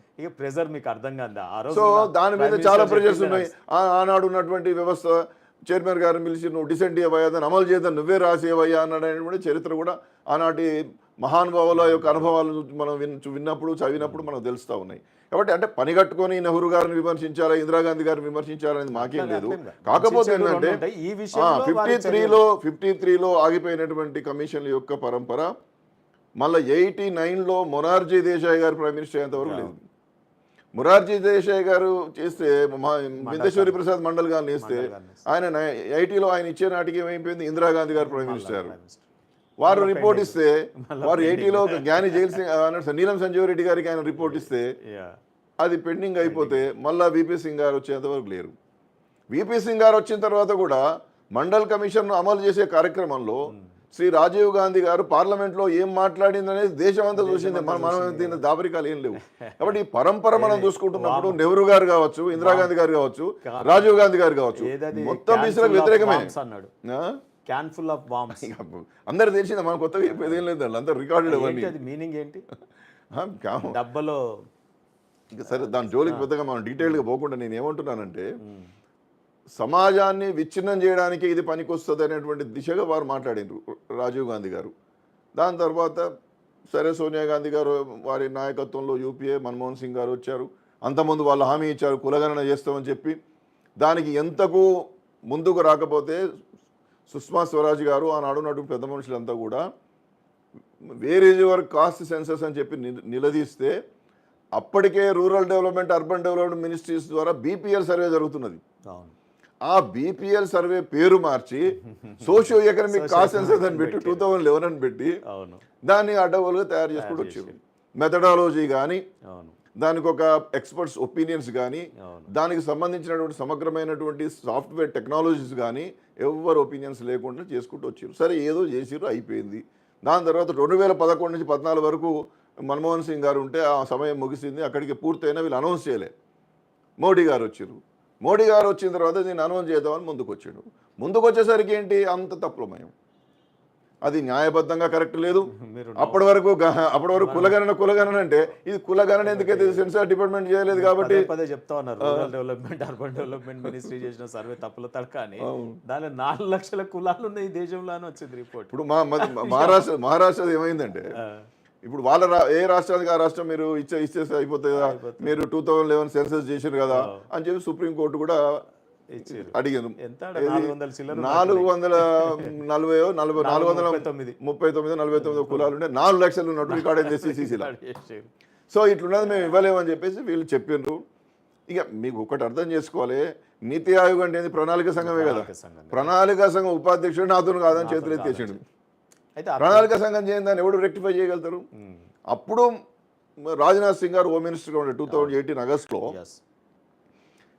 ప్రెజర్ మీకు అర్థం కాదా? సో దాని మీద చాలా ప్రెజర్స్ ఉన్నాయి. ఆనాడు ఉన్నటువంటి వ్యవస్థ చైర్మన్ గారిని పిలిచి నువ్వు డిసెంట్ ఇవ్వయ్యా, దాన్ని అమలు చేద్దాం, నువ్వే రాసేవయ్యా అన్నటువంటి చరిత్ర కూడా ఆనాటి మహానుభావుల యొక్క అనుభవాలు మనం విన్నప్పుడు చదివినప్పుడు మనకు తెలుస్తూ ఉన్నాయి. కాబట్టి అంటే పని కట్టుకొని నెహ్రూ గారిని విమర్శించాలా, ఇందిరాగాంధీ గారిని విమర్శించాలనేది మాకేం లేదు. కాకపోతే ఏంటంటే 53లో ఆగిపోయినటువంటి కమిషన్ల యొక్క పరంపర మళ్ళీ 89లో మొరార్జీ దేశాయ్ గారు ప్రైమ్ మినిస్టర్ అయ్యేంత వరకు లేదు. మొరార్జీ దేశాయ్ గారు చేస్తే, బిందేశ్వరి ప్రసాద్ మండల్ గారిని వేస్తే, ఆయన 80లో ఆయన ఇచ్చే నాటికి ఏమైపోయింది, ఇందిరాగాంధీ గారు ప్రైమ్ మినిస్టర్. వారు రిపోర్ట్ ఇస్తే, వారు 80లో జ్ఞాని జైల్ సింగ్ నీలం సంజీవ్ రెడ్డి గారికి ఆయన రిపోర్ట్ ఇస్తే అది పెండింగ్ అయిపోతే మళ్ళీ విపి సింగ్ గారు వచ్చేంత వరకు లేరు. విపి సింగ్ గారు వచ్చిన తర్వాత కూడా మండల్ కమిషన్ అమలు చేసే కార్యక్రమంలో శ్రీ రాజీవ్ గాంధీ గారు పార్లమెంట్లో ఏం మాట్లాడింది అనేది దేశం అంతా చూసింది. మనం దీని దాపరికాలు ఏం లేవు. కాబట్టి ఈ పరంపర మనం చూసుకుంటున్నప్పుడు నెహ్రూ గారు కావచ్చు, ఇందిరాగాంధీ గారు కావచ్చు, రాజీవ్ గాంధీ గారు కావచ్చు, మొత్తం బీసీలకు వ్యతిరేకమే. అందరు తెలిసింది, మనం కొత్తగా చెప్పేది ఏం లేదు, అందరు రికార్డెడ్ అవన్నీ. మీనింగ్ ఏంటి? డబ్బలో ఇంకా సరే, దాని జోలికి పెద్దగా మనం డీటెయిల్గా పోకుండా నేను ఏమంటున్నానంటే, సమాజాన్ని విచ్ఛిన్నం చేయడానికి ఇది పనికొస్తుంది అనేటువంటి దిశగా వారు మాట్లాడినారు రాజీవ్ గాంధీ గారు. దాని తర్వాత సరే సోనియా గాంధీ గారు వారి నాయకత్వంలో యూపీఏ, మన్మోహన్ సింగ్ గారు వచ్చారు. అంతకుముందు వాళ్ళు హామీ ఇచ్చారు కులగణన చేస్తామని చెప్పి. దానికి ఎంతకు ముందుకు రాకపోతే సుష్మా స్వరాజ్ గారు, ఆనాడున్నటువంటి పెద్ద మనుషులంతా కూడా where is your cost census అని చెప్పి నిలదీస్తే, అప్పటికే rural development, urban development ministries ద్వారా బీపీఎల్ సర్వే జరుగుతున్నది. ఆ బీపీఎల్ సర్వే పేరు మార్చి సోషియో ఎకనామిక్ కాస్ట్ సెన్సస్ అని పెట్టి 2011 అని పెట్టి దాన్ని అడ్డగోలుగా తయారు చేసుకుంటూ వచ్చారు. మెథడాలజీ కానీ, దానికి ఒక ఎక్స్పర్ట్స్ ఒపీనియన్స్ కానీ, దానికి సంబంధించినటువంటి సమగ్రమైనటువంటి సాఫ్ట్వేర్ టెక్నాలజీస్ కానీ ఎవరు ఒపీనియన్స్ లేకుండా చేసుకుంటూ వచ్చారు. సరే ఏదో చేసిర్రు, అయిపోయింది. దాని తర్వాత 2011 నుంచి 14 వరకు మన్మోహన్ సింగ్ గారు ఉంటే ఆ సమయం ముగిసింది, అక్కడికి పూర్తయినా వీళ్ళు అనౌన్స్ చేయలే. మోడీ గారు వచ్చారు. మోడీ గారు వచ్చిన తర్వాత దీన్ని అనౌన్స్ చేద్దామని ముందుకు వచ్చాడు. ముందుకు వచ్చేసరికి ఏంటి, అంత తప్పులమయం. అది న్యాయబద్ధంగా కరెక్ట్ లేదు. అప్పటి వరకు కులగణన అంటే ఇది కులగణన ఎందుకైతే సెన్సార్ డిపార్ట్మెంట్ చేయలేదు కాబట్టి చెప్తా ఉన్నారు. Rural development, urban development ministry చేసిన సర్వే తప్పుల తడకాని దాని 4 లక్షల కులాలు ఉన్నాయి ఈ దేశంలో అని వచ్చింది రిపోర్ట్. ఇప్పుడు మహారాష్ట్ర ఏమైందంటే, ఇప్పుడు వాళ్ళ ఏ రాష్ట్రానికి ఆ రాష్ట్రం మీరు ఇచ్చేస్తే అయిపోతుంది కదా, మీరు 2011 సెన్సస్ చేశారు కదా అని చెప్పి సుప్రీంకోర్టు కూడా అడిగాను. 439 కులాలు ఉంటే 4 లక్షలు ఉన్నట్టు రికార్డ్ అయింది SCCలో. సో ఇట్లున్నది మేము ఇవ్వలేమని చెప్పేసి వీళ్ళు చెప్పిండ్రు. ఇక మీకు ఒకటి అర్థం చేసుకోవాలి, నీతి ఆయోగ్ అంటే ప్రణాళిక సంఘమే కదా. ప్రణాళిక సంఘం ఉపాధ్యక్షుడు నాతో కాదని చేతులు ఎత్తేసాడు. ప్రణాళిక సంఘం చేయని దాన్ని ఎవడు రెక్టిఫై చేయగలుగుతారు? అప్పుడు రాజ్నాథ్ సింగ్ గారు హోమ్ మినిస్టర్గా ఉండే 2018 ఆగస్టులో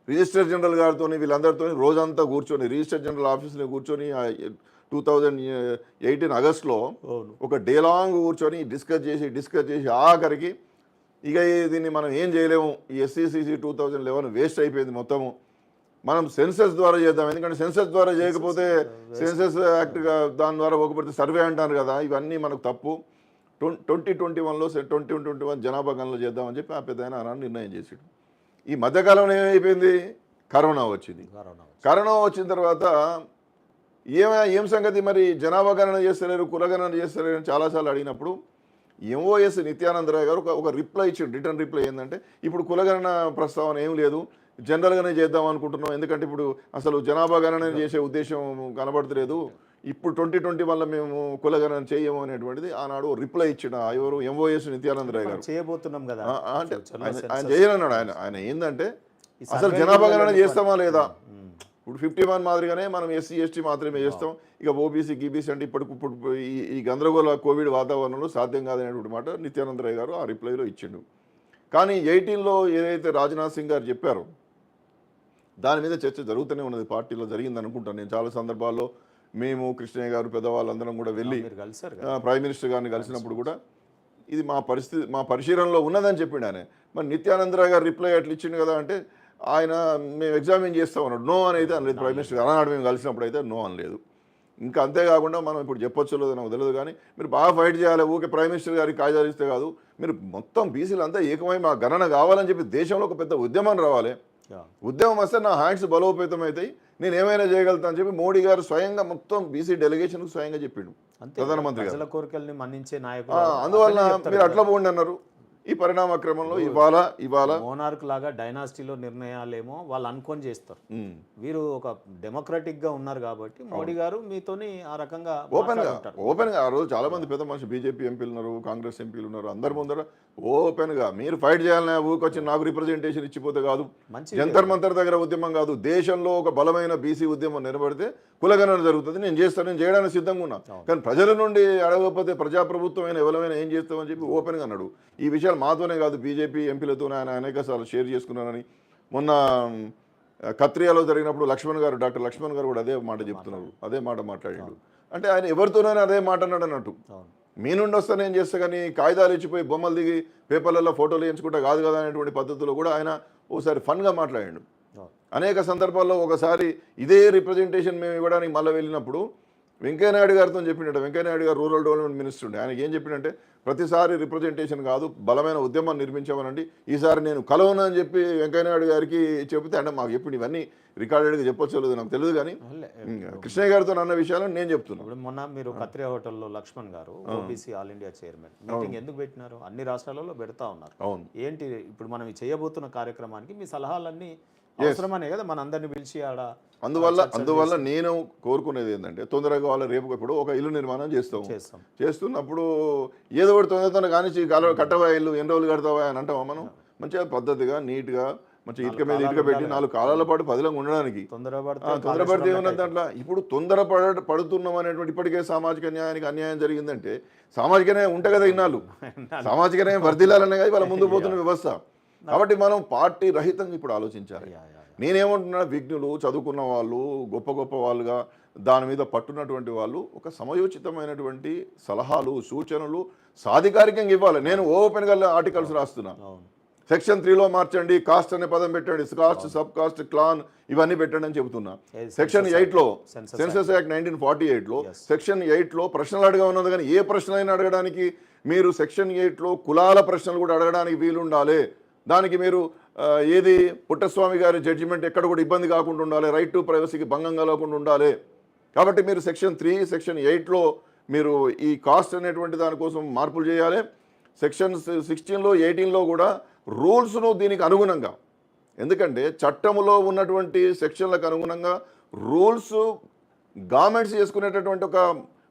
రిజిస్టర్ జనరల్ గారితో వీళ్ళందరితో రోజంతా కూర్చొని రిజిస్టర్ జనరల్ ఆఫీస్లో కూర్చొని 2018 ఆగస్టులో ఒక డే లాంగ్ కూర్చొని డిస్కస్ చేసి ఆఖరికి ఇక దీన్ని మనం ఏం చేయలేము, ఈ SCCC 2011 వేస్ట్ అయిపోయింది మొత్తము, మనం సెన్సస్ ద్వారా చేద్దాం. ఎందుకంటే సెన్సస్ ద్వారా చేయకపోతే సెన్సస్ యాక్ట్గా దాని ద్వారా ఒకపడితే సర్వే అంటారు కదా, ఇవన్నీ మనకు తప్పు. 2021లో 2021 జనాభా గణన చేద్దామని చెప్పి ఆ పెద్ద ఆయన ఆనాడు నిర్ణయం చేసాడు. ఈ మధ్యకాలంలో ఏమైపోయింది, కరోనా వచ్చింది. కరోనా వచ్చిన తర్వాత ఏం సంగతి మరి జనాభా గణన చేస్తలేరు, కులగణన చేస్తలేరు అని చాలాసార్లు అడిగినప్పుడు ఎంఓఎస్ నిత్యానందరాయ్ గారు ఒక రిప్లై ఇచ్చాడు. రిటర్న్ రిప్లై ఏంటంటే ఇప్పుడు కులగణన ప్రస్తావన ఏం లేదు, జనరల్గానే చేద్దాం అనుకుంటున్నాం, ఎందుకంటే ఇప్పుడు అసలు జనాభా గణన చేసే ఉద్దేశం కనబడతలేదు, ఇప్పుడు 2020 వల్ల మేము కులగణన చేయము అనేటువంటిది ఆనాడు రిప్లై ఇచ్చిన ఎవరు ఎంఓఎస్ నిత్యానందరాయ్ గారు. చేయబోతున్నాం కదా అంటే ఆయన చేయనన్నాడు. ఆయన ఏంటంటే అసలు జనాభా గణన చేస్తామా లేదా, ఇప్పుడు 51 మాదిరిగానే మనం ఎస్సీ ఎస్టీ మాత్రమే చేస్తాం, ఇక ఓబీసీ గీబీసీ అంటే ఇప్పుడు ఈ గందరగోళ కోవిడ్ వాతావరణంలో సాధ్యం కాదనేటువంటి మాట నిత్యానందరాయ్ గారు ఆ రిప్లైలో ఇచ్చిండు. కానీ 18లో ఏదైతే రాజ్నాథ్ సింగ్ గారు చెప్పారో దాని మీద చర్చ జరుగుతూనే ఉన్నది, పార్టీలో జరిగింది అనుకుంటాను. నేను చాలా సందర్భాల్లో మేము కృష్ణయ్య గారు పెద్దవాళ్ళందరం కూడా వెళ్ళి ప్రైమ్ మినిస్టర్ గారిని కలిసినప్పుడు కూడా ఇది మా పరిశీలనలో ఉన్నదని చెప్పిండు ఆయన. మరి నిత్యానందరాయ్ గారు రిప్లై అట్లా ఇచ్చిండు కదా అంటే ఆయన మేము ఎగ్జామిన్ చేస్తాం అన్నాడు. నో అని అయితే అనలేదు ప్రైమ్ మినిస్టర్ గారు. అన్నాడు మేము కలిసినప్పుడు అయితే నో అనలేదు. ఇంకా అంతేకాకుండా మనం ఇప్పుడు చెప్పొచ్చు లేదో నాకు తెలియదు, కానీ మీరు బాగా ఫైట్ చేయాలి, ఊకే ప్రైమ్ మినిస్టర్ గారికి కాయిదాలు ఇస్తే కాదు, మీరు మొత్తం బీసీలు అంతా ఏకమై మా గణన కావాలని చెప్పి దేశంలో ఒక పెద్ద ఉద్యమం రావాలి. ఉద్యమం వస్తే నా హ్యాండ్స్ బలోపేతం అవుతాయి, నేను ఏమైనా చేయగలుగుతా అని చెప్పి మోడీ గారు స్వయంగా మొత్తం బీసీ డెలిగేషన్ స్వయంగా చెప్పిండు ప్రధానమంత్రి గారు. కోరికల్ని మన్నించే నాయకులు. అందువల్ల మీరు అట్లా పోండి అన్నారు. ఈ పరిణామ క్రమంలో ఇవాళ మోనార్క్ లాగా డైనాసిటీలో నిర్ణయాలేమో వాళ్ళు అనుకొని చేస్తారు. వీరు ఒక డెమోక్రటిక్ గా ఉన్నారు కాబట్టి మోడీ గారు మీతోని ఆ రకంగా ఓపెన్ గా ఆ రోజు చాలా మంది పెద్ద మనుషులు బీజేపీ ఎంపీలు ఉన్నారు, కాంగ్రెస్ ఎంపీలు ఉన్నారు, అందరి ముందర ఓపెన్ గా మీరు ఫైట్ చేయాలని ఊరికొచ్చి నాకు రిప్రజెంటేషన్ ఇచ్చిపోతే కాదు, జంతర్ మంతర్ దగ్గర ఉద్యమం కాదు, దేశంలో ఒక బలమైన బీసీ ఉద్యమం నిలబడితే కులగణన జరుగుతుంది, నేను చేస్తాను, నేను చేయడానికి సిద్ధంగా ఉన్నా, కానీ ప్రజల నుండి అడగకపోతే ప్రజాప్రభుత్వమైన ఎవరైనా ఏం చేస్తామని చెప్పి ఓపెన్ గా అన్నాడు. ఈ విషయాలు మాతోనే కాదు బీజేపీ ఎంపీలతోనే ఆయన అనేక సార్లు షేర్ చేసుకున్నానని మొన్న కత్రియాలో జరిగినప్పుడు డాక్టర్ లక్ష్మణ్ గారు కూడా అదే మాట చెప్తున్నారు, అదే మాట మాట్లాడాడు. అంటే ఆయన ఎవరితోనైనా అదే మాట అన్నాడు అన్నట్టు. మీ నుండి వస్తే నేను చేస్తా, కానీ కాగితాలు ఇచ్చిపోయి బొమ్మలు దిగి పేపర్లలో ఫోటోలు వేయించుకుంటా కాదు కదా అనేటువంటి పద్ధతిలో కూడా ఆయన ఓసారి ఫన్గా మాట్లాడాడు. అనేక సందర్భాల్లో ఒకసారి ఇదే రిప్రజెంటేషన్ మేము ఇవ్వడానికి మళ్ళీ వెళ్ళినప్పుడు వెంకయ్యనాయుడు గారితో చెప్పిండట. వెంకయ్యనాయుడు గారు రూరల్ డెవలప్మెంట్ మినిస్టర్ ఉండే, ఆయనకి ఏం చెప్పిండంటే ప్రతిసారి రిప్రజెంటేషన్ కాదు బలమైన ఉద్యమం నిర్మించామనండి, ఈసారి నేను కలవను అని చెప్పి వెంకయ్యనాయుడు గారికి చెబితే అంటే మాకు చెప్పిండు. ఇవన్నీ రికార్డెడ్గా చెప్పొచ్చు లేదు నాకు తెలియదు, కానీ కృష్ణయ్య గారితో అన్న విషయాలను నేను చెప్తున్నాను. ఇప్పుడు మొన్న మీరు కత్రియా హోటల్లో లక్ష్మణ్ గారు OBC all India chairman meeting ఎందుకు పెట్టినారు? అన్ని రాష్ట్రాలలో పెడతా ఉన్నారు. అవును, ఏంటి ఇప్పుడు మనం చేయబోతున్న కార్యక్రమానికి మీ సలహాలన్నీ అవసరమనే కదా మన అందరిని పిలిచి ఆడ. అందువల్ల నేను కోరుకునేది ఏంటంటే తొందరగా వాళ్ళ రేపు ఇప్పుడు ఒక ఇల్లు నిర్మాణం చేస్తున్నప్పుడు ఏదో ఒకటి తొందరగా కానీ కట్టవా ఇల్లు ఎన్ని రోజులు కడతావా అని అంటావా మనం? మంచిగా పద్ధతిగా నీట్గా మంచిగా ఇటుక మీద ఇటుక పెట్టి 4 కాలాల పాటు పదిలంగా ఉండడానికి తొందరపడితే ఏమన్నా దాంట్లో ఇప్పుడు పడుతున్నాం అనేటువంటి ఇప్పటికే సామాజిక న్యాయానికి అన్యాయం జరిగిందంటే సామాజిక న్యాయం ఉంటే కదా ఇన్నాళ్ళు సామాజిక న్యాయం వర్ధిల్లాలనే కదా వాళ్ళ ముందు పోతున్న వ్యవస్థ. కాబట్టి మనం పార్టీ రహితంగా ఇప్పుడు ఆలోచించాలి. నేనేమంటున్నా, విఘ్నులు చదువుకున్న వాళ్ళు గొప్ప వాళ్ళుగా దాని మీద పట్టున్నటువంటి వాళ్ళు ఒక సమయోచితమైనటువంటి సలహాలు సూచనలు సాధికారికంగా ఇవ్వాలి. నేను ఓపెన్గా ఆర్టికల్స్ రాస్తున్నా, సెక్షన్ 3లో మార్చండి, కాస్ట్ అనే పదం పెట్టండి, కాస్ట్ సబ్ కాస్ట్ క్లాన్ ఇవన్నీ పెట్టండి అని చెబుతున్నా. సెక్షన్ 8లో సెన్సస్ యాక్ట్ 1948లో సెక్షన్ 8లో ప్రశ్నలు అడగా ఉన్నది, కానీ ఏ ప్రశ్నలైనా అడగడానికి మీరు సెక్షన్ 8లో కులాల ప్రశ్నలు కూడా అడగడానికి వీలుండాలి. దానికి మీరు ఏది పుట్టస్వామి గారి జడ్జిమెంట్ ఎక్కడ కూడా ఇబ్బంది కాకుండా ఉండాలి, రైట్ టు ప్రైవసీకి భంగం కలగకుండా ఉండాలి. కాబట్టి మీరు సెక్షన్ 3 సెక్షన్ 8లో మీరు ఈ కాస్ట్ అనేటువంటి దానికోసం మార్పులు చేయాలి. సెక్షన్ 16లో 18లో కూడా రూల్స్ను దీనికి అనుగుణంగా, ఎందుకంటే చట్టంలో ఉన్నటువంటి సెక్షన్లకు అనుగుణంగా రూల్స్ గవర్నమెంట్స్ చేసుకునేటటువంటి ఒక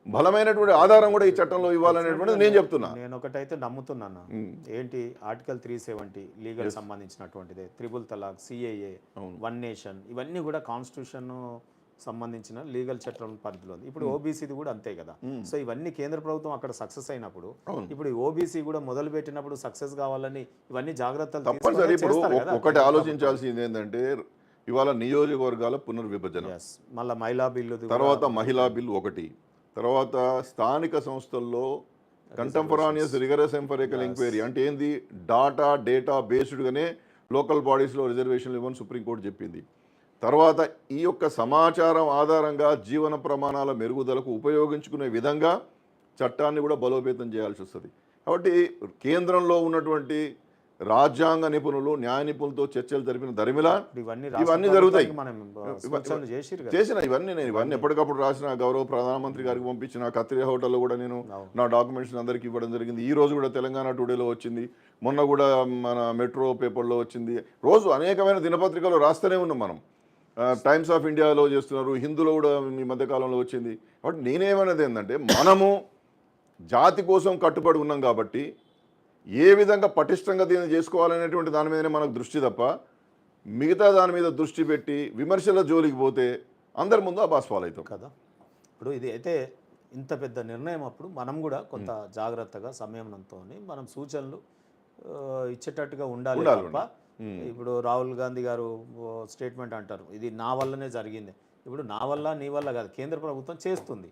బలమైనటువంటి ఆధారం కూడా ఈ చట్టంలో ఇవ్వాలనేటువంటిది నేను చెప్తున్నా. నేను ఒకటైతే నమ్ముతున్నాను, ఏంటి ఆర్టికల్ 370 లీగల్ సంబంధించినటువంటిది, త్రిబుల్ తలాక్, సిఏఏ, వన్ నేషన్, ఇవన్నీ కూడా కాన్స్టిట్యూషన్ సంబంధించిన లీగల్ చట్టం పరిధిలో ఉంది. ఇప్పుడు ఓబీసీది కూడా అంతే కదా. సో ఇవన్నీ కేంద్ర ప్రభుత్వం అక్కడ సక్సెస్ అయినప్పుడు ఇప్పుడు ఓబీసీ కూడా మొదలు పెట్టినప్పుడు సక్సెస్ కావాలని ఇవన్నీ జాగ్రత్తలు తప్పనిసరి. ఇప్పుడు ఒకటి ఆలోచించాల్సింది ఏంటంటే ఇవాళ నియోజకవర్గాల పునర్విభజన, మళ్ళీ మహిళా బిల్లు, తర్వాత మహిళా బిల్లు ఒకటి, తర్వాత స్థానిక సంస్థల్లో కంటెంపరానియస్ రిగరస్ ఎంపరికల్ ఎంక్వైరీ అంటే ఏంది, డేటా బేస్డ్గానే లోకల్ బాడీస్లో రిజర్వేషన్లు ఇవ్వని సుప్రీంకోర్టు చెప్పింది. తర్వాత ఈ యొక్క సమాచారం ఆధారంగా జీవన ప్రమాణాల మెరుగుదలకు ఉపయోగించుకునే విధంగా చట్టాన్ని కూడా బలోపేతం చేయాల్సి వస్తుంది. కాబట్టి కేంద్రంలో ఉన్నటువంటి రాజ్యాంగ నిపుణులు న్యాయ నిపుణులతో చర్చలు జరిపిన దరిమిలా ఇవన్నీ జరుగుతాయి. ఇవన్నీ నేను ఎప్పటికప్పుడు రాసిన గౌరవ ప్రధానమంత్రి గారికి పంపించిన కత్రి హోటల్లో కూడా నేను నా డాక్యుమెంట్స్ అందరికీ ఇవ్వడం జరిగింది. ఈ రోజు కూడా తెలంగాణ టుడేలో వచ్చింది, మొన్న కూడా మన మెట్రో పేపర్లో వచ్చింది. రోజు అనేకమైన దినపత్రికలు రాస్తూనే ఉన్నాం మనం. టైమ్స్ ఆఫ్ ఇండియాలో చేస్తున్నారు, హిందూలో కూడా ఈ మధ్యకాలంలో వచ్చింది. కాబట్టి నేనేమన్నది ఏంటంటే మనము జాతి కోసం కట్టుబడి ఉన్నాం కాబట్టి ఏ విధంగా పటిష్టంగా దీన్ని చేసుకోవాలనేటువంటి దాని మీదనే మనకు దృష్టి తప్ప మిగతా దాని మీద దృష్టి పెట్టి విమర్శల జోలికి పోతే అందరి ముందు అబాస్ ఫాల్ అవుతాం కదా. ఇప్పుడు ఇది అయితే ఇంత పెద్ద నిర్ణయం అప్పుడు మనం కూడా కొంత జాగ్రత్తగా సంయమనంతో మనం సూచనలు ఇచ్చేటట్టుగా ఉండాలి తప్ప ఇప్పుడు రాహుల్ గాంధీ గారు స్టేట్మెంట్ అంటారు ఇది నా వల్లనే జరిగింది. ఇప్పుడు నా వల్ల నీ వల్ల కాదు, కేంద్ర ప్రభుత్వం చేస్తుంది.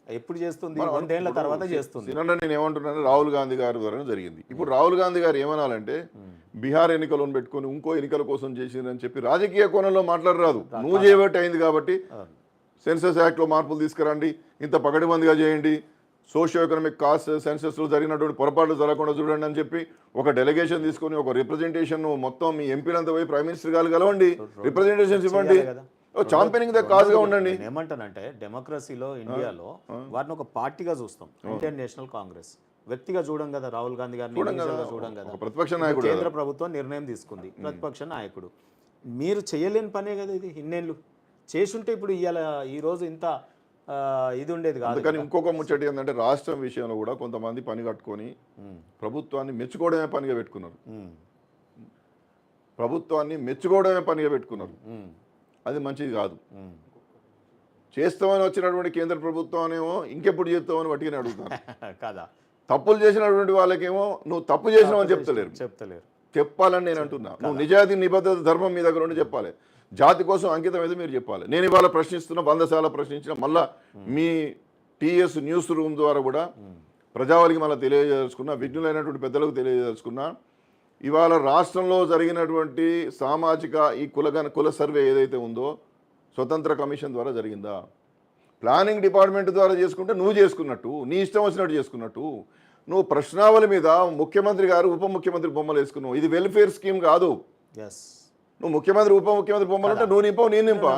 ఎప్పుడు చేస్తుంది? 100 ఏళ్ల తర్వాత చేస్తుంది. నేను ఏమంటున్నాను, రాహుల్ గాంధీ గారి ద్వారా జరిగింది. ఇప్పుడు రాహుల్ గాంధీ గారు ఏమనాలంటే బీహార్ ఎన్నికలను పెట్టుకొని ఇంకో ఎన్నికల కోసం చేసిందని చెప్పి రాజకీయ కోణంలో మాట్లాడరాదు. నువ్వు చేయబట్టి అయింది కాబట్టి సెన్సస్ యాక్ట్లో మార్పులు తీసుకురండి, ఇంత పకడ్బందీగా చేయండి, సోషియో ఎకనామిక్ కాస్ట్ సెన్సెస్లో జరిగినటువంటి పొరపాట్లు జరగకుండా చూడండి అని చెప్పి ఒక డెలిగేషన్ తీసుకొని ఒక రిప్రజెంటేషన్ మొత్తం మీ ఎంపీలంతా పోయి ప్రైమ్ మినిస్టర్ గారు కలవండి, రిప్రజెంటేషన్స్ ఇవ్వండి, చాంపియనింగ్ ద కాజ్ గా ఉండండి. ఏమంటానంటే డెమోక్రసీలో ఇండియాలో వాటిని ఒక పార్టీగా చూస్తాం, ఇండియన్ నేషనల్ కాంగ్రెస్. వ్యక్తిగా చూడం కదా, రాహుల్ గాంధీ గారిని చూడం కదా. ప్రతిపక్ష నాయకుడు, కేంద్ర ప్రభుత్వం నిర్ణయం తీసుకుంది, ప్రతిపక్ష నాయకుడు. మీరు చేయలేని పనే కదా ఇది. ఇన్నేళ్ళు చేసుంటే ఇప్పుడు ఇవాళ ఈ రోజు ఇంత ఇది ఉండేది కాదు. కానీ ఇంకొక ముచ్చటి ఏంటంటే రాష్ట్రం విషయంలో కూడా కొంతమంది పని కట్టుకొని ప్రభుత్వాన్ని మెచ్చుకోవడమే పనిగా పెట్టుకున్నారు. ప్రభుత్వాన్ని మెచ్చుకోవడమే పనిగా పెట్టుకున్నారు. అది మంచిది కాదు. చేస్తామని వచ్చినటువంటి కేంద్ర ప్రభుత్వం అనేమో ఇంకెప్పుడు చేస్తామని వట్టిగానే అడుగుతాను కదా. తప్పులు చేసినటువంటి వాళ్ళకేమో నువ్వు తప్పు చేసినావని చెప్తలేరు. చెప్పాలని నేను అంటున్నా. నువ్వు నిజాయితీ నిబద్ధత ధర్మం మీ దగ్గర ఉండి చెప్పాలి. జాతి కోసం అంకితం అయితే మీరు చెప్పాలి. నేను ఇవాళ ప్రశ్నిస్తున్నా, 100 సార్లు ప్రశ్నించిన, మళ్ళా మీ టీఎస్ న్యూస్ రూమ్ ద్వారా కూడా ప్రజావళికి మళ్ళీ తెలియజేసుకున్నా, విఘ్నులైనటువంటి పెద్దలకు తెలియజేసుకున్నా. ఇవాళ రాష్ట్రంలో జరిగినటువంటి సామాజిక ఈ కుల సర్వే ఏదైతే ఉందో స్వతంత్ర కమిషన్ ద్వారా జరిగిందా? ప్లానింగ్ డిపార్ట్మెంట్ ద్వారా చేసుకుంటే నువ్వు చేసుకున్నట్టు, నీ ఇష్టం వచ్చినట్టు చేసుకున్నట్టు. నువ్వు ప్రశ్నావళి మీద ముఖ్యమంత్రి గారు ఉప ముఖ్యమంత్రి బొమ్మలు వేసుకున్నావు. ఇది వెల్ఫేర్ స్కీమ్ కాదు. నువ్వు ముఖ్యమంత్రి ఉప ముఖ్యమంత్రి బొమ్మలు అంటే నువ్వు నింపావు, నేను నింపా.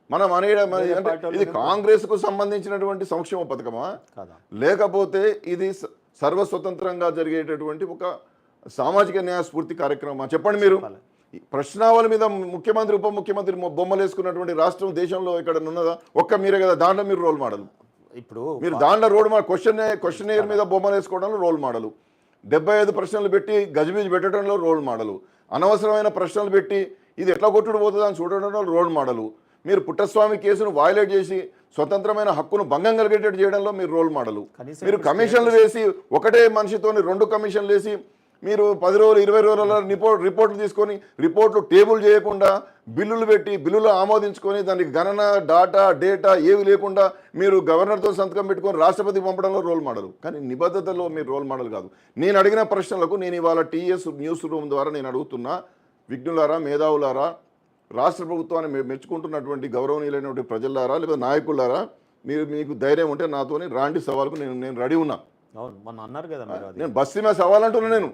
మనం ఇది కాంగ్రెస్కు సంబంధించినటువంటి సంక్షేమ పథకమా, లేకపోతే ఇది సర్వస్వతంత్రంగా జరిగేటటువంటి ఒక సామాజిక న్యాయ స్ఫూర్తి కార్యక్రమం? చెప్పండి మీరు. ప్రశ్నావళి మీద ముఖ్యమంత్రి ఉప ముఖ్యమంత్రి బొమ్మలు వేసుకున్నటువంటి రాష్ట్రం దేశంలో ఎక్కడ ఉన్నదా? ఒక్క మీరే కదా. దాంట్లో మీరు రోల్ మోడల్. ఇప్పుడు మీరు దాంట్లో రోల్ మోడల్. క్వశ్చన్ మీద బొమ్మలు వేసుకోవడంలో రోల్ మోడల్, 75 ప్రశ్నలు పెట్టి గజిబిజి పెట్టడంలో రోల్ మోడల్, అనవసరమైన ప్రశ్నలు పెట్టి ఇది ఎట్లా కొట్టుడు పోతుంది అని చూడడంలో రోల్ మోడల్, మీరు పుట్టస్వామి కేసును వయలేట్ చేసి స్వతంత్రమైన హక్కును భంగం కలిగేటట్టు చేయడంలో మీరు రోల్ మోడల్. మీరు కమిషన్లు వేసి ఒకటే మనిషితోని 2 కమిషన్లు వేసి మీరు 10 రోజులు 20 రోజుల రిపోర్ట్లు తీసుకొని రిపోర్ట్లు టేబుల్ చేయకుండా బిల్లులు పెట్టి బిల్లులు ఆమోదించుకొని దానికి గణన డేటా ఏవి లేకుండా మీరు గవర్నర్తో సంతకం పెట్టుకొని రాష్ట్రపతి పంపడంలో రోల్ మోడల్. కానీ నిబద్ధతలో మీరు రోల్ మోడల్ కాదు. నేను అడిగిన ప్రశ్నలకు నేను ఇవాళ టీఎస్ న్యూస్ రూమ్ ద్వారా నేను అడుగుతున్నా, విఘ్నులారా, మేధావులారా, రాష్ట్ర ప్రభుత్వాన్ని మెచ్చుకుంటున్నటువంటి గౌరవనీయులైనటువంటి ప్రజలారా, లేదా నాయకులారా, మీకు ధైర్యం ఉంటే నాతోని రాండి సవాల్కు నేను రెడీ ఉన్నా. నేను బస్తీ మీద సవాల్ అంటున్నా. నేను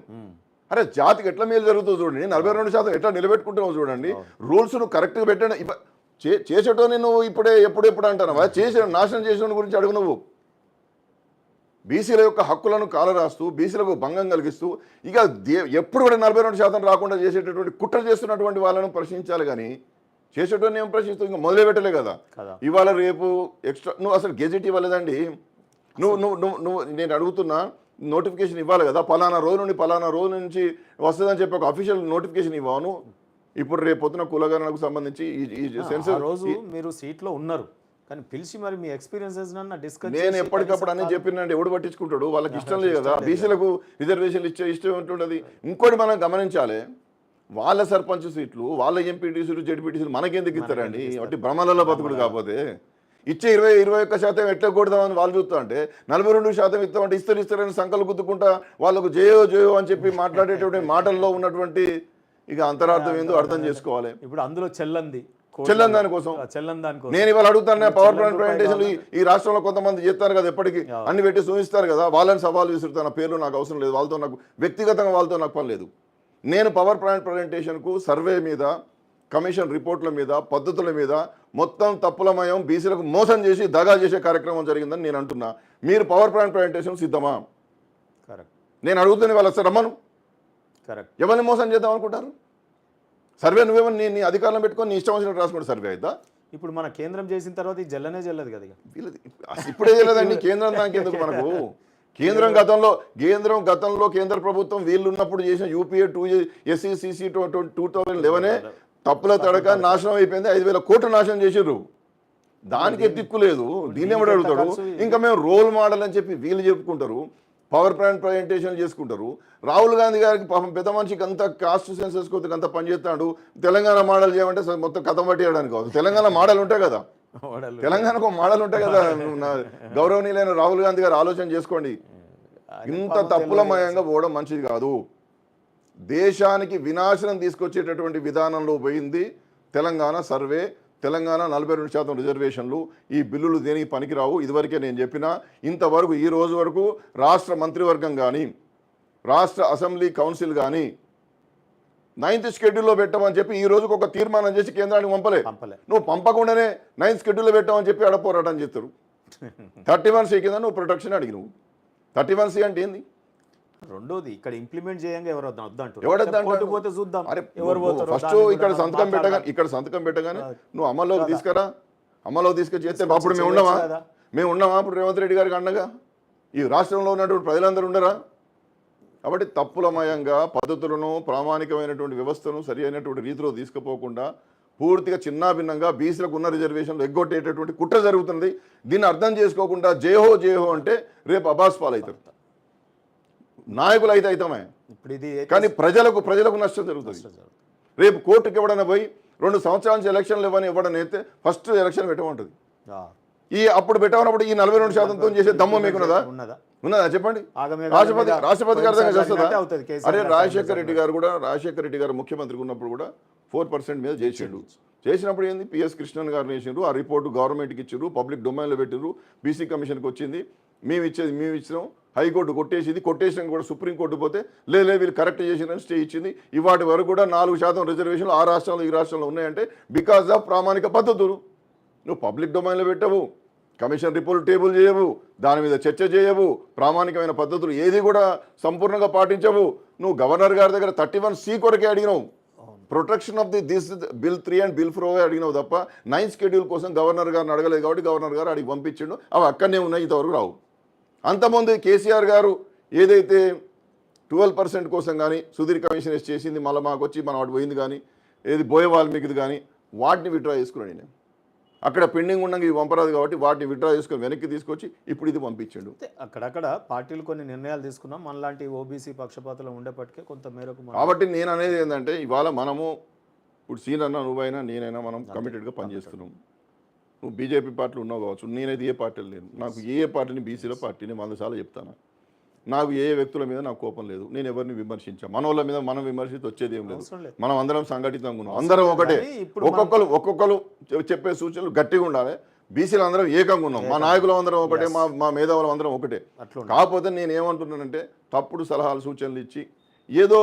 అరే జాతికి ఎట్లా మేలు జరుగుతుందో చూడండి, 42% ఎట్లా నిలబెట్టుకుంటామో చూడండి, రూల్స్ నువ్వు కరెక్ట్గా పెట్టండి. చేసేటో నువ్వు ఎప్పుడెప్పుడు అంటాను, చేసిన నాశనం చేసిన గురించి అడుగు. నువ్వు బీసీల యొక్క హక్కులను కాలరాస్తూ బీసీలకు భంగం కలిగిస్తూ ఇక ఎప్పుడు కూడా 42% రాకుండా చేసేటటువంటి కుట్ర చేస్తున్నటువంటి వాళ్ళను ప్రశ్నించాలి. కానీ చేసేటోని ఏం ప్రశ్నిస్తూ ఇంకా మొదలు పెట్టలే కదా. ఇవాళ రేపు ఎక్స్ట్రా నువ్వు అసలు గెజెట్ ఇవ్వలేదండి. నువ్వు నేను అడుగుతున్నా, నోటిఫికేషన్ ఇవ్వాలి కదా, పలానా రోజు నుంచి వస్తుందని చెప్పి ఒక అఫీషియల్ నోటిఫికేషన్ ఇవ్వను. ఇప్పుడు రేపు పొద్దున కులగణనకు సంబంధించి రోజు మీరు సీట్లో ఉన్నారు కానీ పిలిచి మరి మీ ఎక్స్పీరియన్సెస్ డిస్కస్ నేను ఎప్పటికప్పుడు అని చెప్పినంటే ఎవడు పట్టించుకుంటాడు? వాళ్ళకి ఇష్టం లేదు కదా, బీసీలకు రిజర్వేషన్లు ఇష్టం ఉంటుంటుంది. ఇంకోటి మనం గమనించాలి, వాళ్ళ సర్పంచ్ సీట్లు, వాళ్ళ ఎంపీటీసీలు, జెడ్పీటీసీలు మనకెందుకు ఇస్తారండి? వాటి భ్రమలలో బతుకుడు. కాకపోతే ఇచ్చే 21% ఎట్లా కొడదామని వాళ్ళు చూస్తా అంటే 42% ఇస్తామంటే ఇస్తారని సంకలు గుద్దుకుంటా వాళ్ళకు జయో అని చెప్పి మాట్లాడేటువంటి మాటల్లో ఉన్నటువంటి ఇక అంతరార్థం ఏందో అర్థం చేసుకోవాలి. ఇప్పుడు అందులో చెల్లంది చెల్లని దానికోసం. చెల్లని దానికోసం నేను ఇవాళ అడుగుతాను, పవర్ ప్లాంట్ ప్రజెంటేషన్ ఈ రాష్ట్రంలో కొంతమంది చేస్తారు కదా, ఎప్పటికీ అన్ని పెట్టి చూపిస్తారు కదా, వాళ్ళని సవాలు విసురుతాను. పేర్లు నాకు అవసరం లేదు, వాళ్ళతో నాకు వ్యక్తిగతంగా వాళ్ళతో నాకు పని లేదు. నేను పవర్ ప్లాంట్ ప్రజెంటేషన్కు సర్వే మీద, కమిషన్ రిపోర్ట్ల మీద, పద్ధతుల మీద మొత్తం తప్పులమయం, బీసీలకు మోసం చేసి దగా చేసే కార్యక్రమం జరిగిందని నేను అంటున్నా. మీరు పవర్ ప్లాంట్ ప్రజెంటేషన్ సిద్ధమా? కరెక్ట్. నేను అడుగుతున్న వాళ్ళు వస్తారు రమ్మను. కరెక్ట్. ఎవరిని మోసం చేద్దాం అనుకుంటారు? సర్వే నువ్వేమో నీ అధికారంలో పెట్టుకొని నీ ఇష్టం వచ్చినట్టు రాసుకుంటే సర్వే అవుతా? ఇప్పుడు మన కేంద్రం చేసిన తర్వాత ఈ జల్లనే జల్లదు కదా ఇక. వీళ్ళది ఇప్పుడే చేయలేదండి. కేంద్రం దానికి ఎందుకు మనకు? కేంద్రం గతంలో కేంద్ర ప్రభుత్వం వీళ్ళు ఉన్నప్పుడు చేసిన యూపీఏ 2 SECC 2011 తప్పుల తడక నాశనం అయిపోయింది. 5,000 కోట్లు నాశనం చేసిర్రు. దానికి దిక్కు లేదు. దీన్ని ఎవడు అడుగుతాడు? ఇంకా మేము రోల్ మోడల్ అని చెప్పి వీళ్ళు చెప్పుకుంటారు, పవర్ ప్లాంట్ ప్రజెంటేషన్ చేసుకుంటారు. రాహుల్ గాంధీ గారికి పాపం పెద్ద మనిషికి అంత కాస్ట్ సెన్సెస్ కొద్దిగా అంత పనిచేస్తాడు. తెలంగాణ మోడల్ చేయమంటే మొత్తం కథం పట్టేయడానికి కాదు. తెలంగాణ మోడల్ ఉంటాయి కదా, తెలంగాణకు మోడల్ ఉంటాయి కదా. గౌరవనీయులైన రాహుల్ గాంధీ గారు ఆలోచన చేసుకోండి. ఇంత తప్పులమయంగా పోవడం మంచిది కాదు. దేశానికి వినాశనం తీసుకొచ్చేటటువంటి విధానంలో పోయింది తెలంగాణ సర్వే. తెలంగాణ 42% రిజర్వేషన్లు. ఈ బిల్లులు దేనికి పనికిరావు. ఇదివరకే నేను చెప్పిన, ఇంతవరకు ఈ రోజు వరకు రాష్ట్ర మంత్రివర్గం కానీ, రాష్ట్ర అసెంబ్లీ కౌన్సిల్ కానీ 9th షెడ్యూల్లో పెట్టమని చెప్పి ఈ రోజుకు ఒక తీర్మానం చేసి కేంద్రానికి పంపలే. నువ్వు పంపకుండానే 9th షెడ్యూల్లో పెట్టమని చెప్పి ఆడ పోరాటం చేస్తారు. 31C కింద నువ్వు ప్రొటెక్షన్ అడిగి, నువ్వు 31C అంటే ఏంది? రెండోది ఇక్కడ ఇంప్లిమెంట్ చేయంగా ఎవరు వద్దంటారు. ఎవరు చూద్దాం. ఫస్ట్ ఇక్కడ సంతకం పెట్టగానే నువ్వు అమల్లోకి తీసుకురా. అమల్లోకి తీసుకొచ్చి చేస్తే అప్పుడు మేము ఉన్నామా అప్పుడు రేవంత్ రెడ్డి గారికి అండగా? ఈ రాష్ట్రంలో ఉన్నటువంటి ప్రజలందరూ ఉండరా? కాబట్టి తప్పులమయంగా పద్ధతులను, ప్రామాణికమైనటువంటి వ్యవస్థను సరి అయినటువంటి రీతిలో తీసుకుపోకుండా పూర్తిగా చిన్నాభిన్నంగా బీసీలకు ఉన్న రిజర్వేషన్లు ఎగ్గొట్టేటటువంటి కుట్ర జరుగుతుంది. దీన్ని అర్థం చేసుకోకుండా జేహో జేహో అంటే రేపు అబాస్ పాలవుతారు. నాయకులు అయితే అవుతామే, కానీ ప్రజలకు నష్టం జరుగుతుంది. రేపు కోర్టుకి ఎవడన్నా పోయి 2 సంవత్సరాల నుంచి ఎలక్షన్లు ఇవ్వడని అయితే ఫస్ట్ ఎలక్షన్ పెట్టమంటుంది. అప్పుడు పెట్టమన్నప్పుడు ఈ 42%తో చేసే దమ్ము మీకున్నదా? చెప్పండి. రాష్ట్రపతికి అర్థంగా చేస్తుందా? అరే రాజశేఖర రెడ్డి గారు ముఖ్యమంత్రిగా ఉన్నప్పుడు కూడా 4% మీద చేసినప్పుడు ఏంది? పిఎస్ కృష్ణన్ గారిని వేసిండ్రు. ఆ రిపోర్టు గవర్నమెంట్కి ఇచ్చారు, పబ్లిక్ డొమైన్లో పెట్టిండ్రు, బీసీ కమిషన్కి వచ్చింది. మేము ఇచ్చినాం. హైకోర్టు కొట్టేసినాం కూడా సుప్రీంకోర్టు పోతే లేదు వీళ్ళు కరెక్ట్ చేసినని స్టే ఇచ్చింది. ఇవాటి వరకు కూడా 4% రిజర్వేషన్లు ఆ రాష్ట్రంలో ఈ రాష్ట్రంలో ఉన్నాయంటే బికాజ్ ఆఫ్ ప్రామాణిక పద్ధతులు. నువ్వు పబ్లిక్ డొమైన్లో పెట్టవు, కమిషన్ రిపోర్ట్ టేబుల్ చేయవు, దాని మీద చర్చ చేయవు, ప్రామాణికమైన పద్ధతులు ఏది కూడా సంపూర్ణంగా పాటించవు. నువ్వు గవర్నర్ గారి దగ్గర 31C కొరకే అడిగినావు, protection of this bill 3 and bill 4 అడిగినావు తప్ప 9th షెడ్యూల్ కోసం గవర్నర్ గారిని అడగలేదు. కాబట్టి గవర్నర్ గారు అడిగి పంపించిండు. అవి అక్కడనే ఉన్నాయి, ఇంతవరకు రావు. అంతకుముందు కేసీఆర్ గారు ఏదైతే 12% కోసం కానీ సుధీర్ కమిషన్ వేసి చేసింది, మళ్ళీ మాకు వచ్చి మనం అటు పోయింది కానీ, ఏది బోయ వాల్మీకిది కానీ, వాటిని విత్డ్రా చేసుకున్నాను నేను. అక్కడ పెండింగ్ ఉండగా ఇవి పంపరాదు కాబట్టి వాటిని విత్డ్రా చేసుకొని వెనక్కి తీసుకొచ్చి ఇప్పుడు ఇది పంపించండు. అక్కడక్కడ పార్టీలు కొన్ని నిర్ణయాలు తీసుకున్నాం, మనలాంటి ఓబీసీ పక్షపాతలు ఉండేప్పటికే కొంత మేరకు. కాబట్టి నేను అనేది ఏంటంటే ఇవాళ మనము ఇప్పుడు సీనన్నా, నువ్వైనా, నేనైనా మనం కమిటెడ్గా పనిచేస్తున్నాం. నువ్వు బీజేపీ పార్టీలు ఉన్నావు కావచ్చు, నేనైతే ఏ పార్టీలు లేను. నాకు ఏ పార్టీని బీసీలో పార్టీని 100 సార్లు చెప్తాను. నాకు ఏ వ్యక్తుల మీద నాకు కోపం లేదు. నేను ఎవరిని విమర్శించాను. మన వాళ్ళ మీద మనం విమర్శించి వచ్చేది ఏం లేదు. మనం అందరం సంఘటితంగా ఉన్నాం, అందరం ఒకటే. ఒక్కొక్కరు చెప్పే సూచనలు గట్టిగా ఉండాలి. బీసీలు అందరం ఏకంగా ఉన్నాం. మా నాయకులు అందరం ఒకటే, మా మేధావులు అందరం ఒకటే. కాకపోతే నేను ఏమంటున్నానంటే తప్పుడు సలహాలు సూచనలు ఇచ్చి ఏదో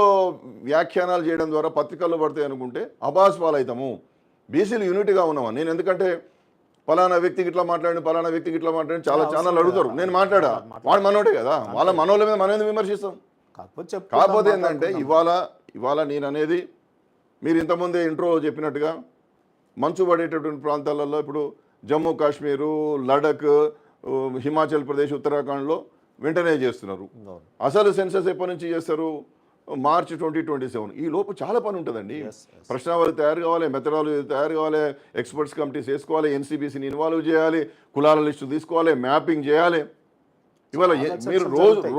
వ్యాఖ్యానాలు చేయడం ద్వారా పత్రికల్లో పడతాయి అనుకుంటే అబాస్ పాలవుతాము. బీసీలు యూనిటీగా ఉన్నామని నేను, ఎందుకంటే పలానా వ్యక్తికి ఇట్లా మాట్లాడి చాలా ఛానల్ అడుగుతారు. నేను మాట్లాడా, వాడు మనోడే కదా, వాళ్ళ మనోళ్ళ మీద మనం ఎందుకు విమర్శిస్తాం? కాకపోతే ఏంటంటే ఇవాళ నేను అనేది, మీరు ఇంతకుముందే ఇంట్రో చెప్పినట్టుగా మంచు పడేటటువంటి ప్రాంతాలలో ఇప్పుడు జమ్మూ కాశ్మీరు, లడఖ్, హిమాచల్ ప్రదేశ్, ఉత్తరాఖండ్లో వెంటనే చేస్తున్నారు. అసలు సెన్సస్ ఎప్పటి నుంచి చేస్తారు? మార్చి 2027. ఈ లోపు చాలా పని ఉంటుందండి. ప్రశ్నావళి తయారు కావాలి, మెథడాలజీ తయారు కావాలి, ఎక్స్పర్ట్స్ కమిటీస్ వేసుకోవాలి, ఎన్సీబీసీని ఇన్వాల్వ్ చేయాలి, కులాల లిస్టు తీసుకోవాలి, మ్యాపింగ్ చేయాలి. ఇవాళ మీరు